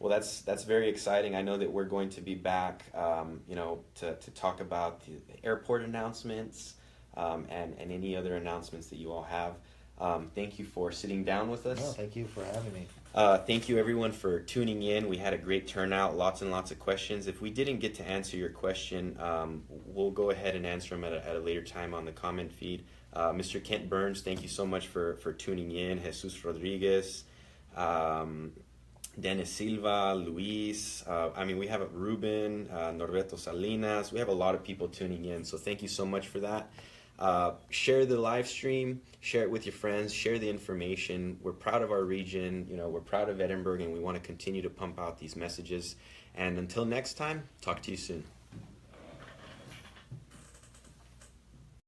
Well, that's very exciting. I know that we're going to be back, to talk about the airport announcements and any other announcements that you all have. Thank you for sitting down with us. No, thank you for having me. Thank you, everyone, for tuning in. We had a great turnout, lots and lots of questions. If we didn't get to answer your question, we'll go ahead and answer them at a later time on the comment feed. Mr. Kent Burns, thank you so much for tuning in. Jesus Rodriguez, Dennis Silva, Luis, we have Ruben, Norberto Salinas. We have a lot of people tuning in, so thank you so much for that. Share the live stream, share it with your friends, share the information. We're proud of our region, we're proud of Edinburg, and we want to continue to pump out these messages. And until next time, talk to you soon.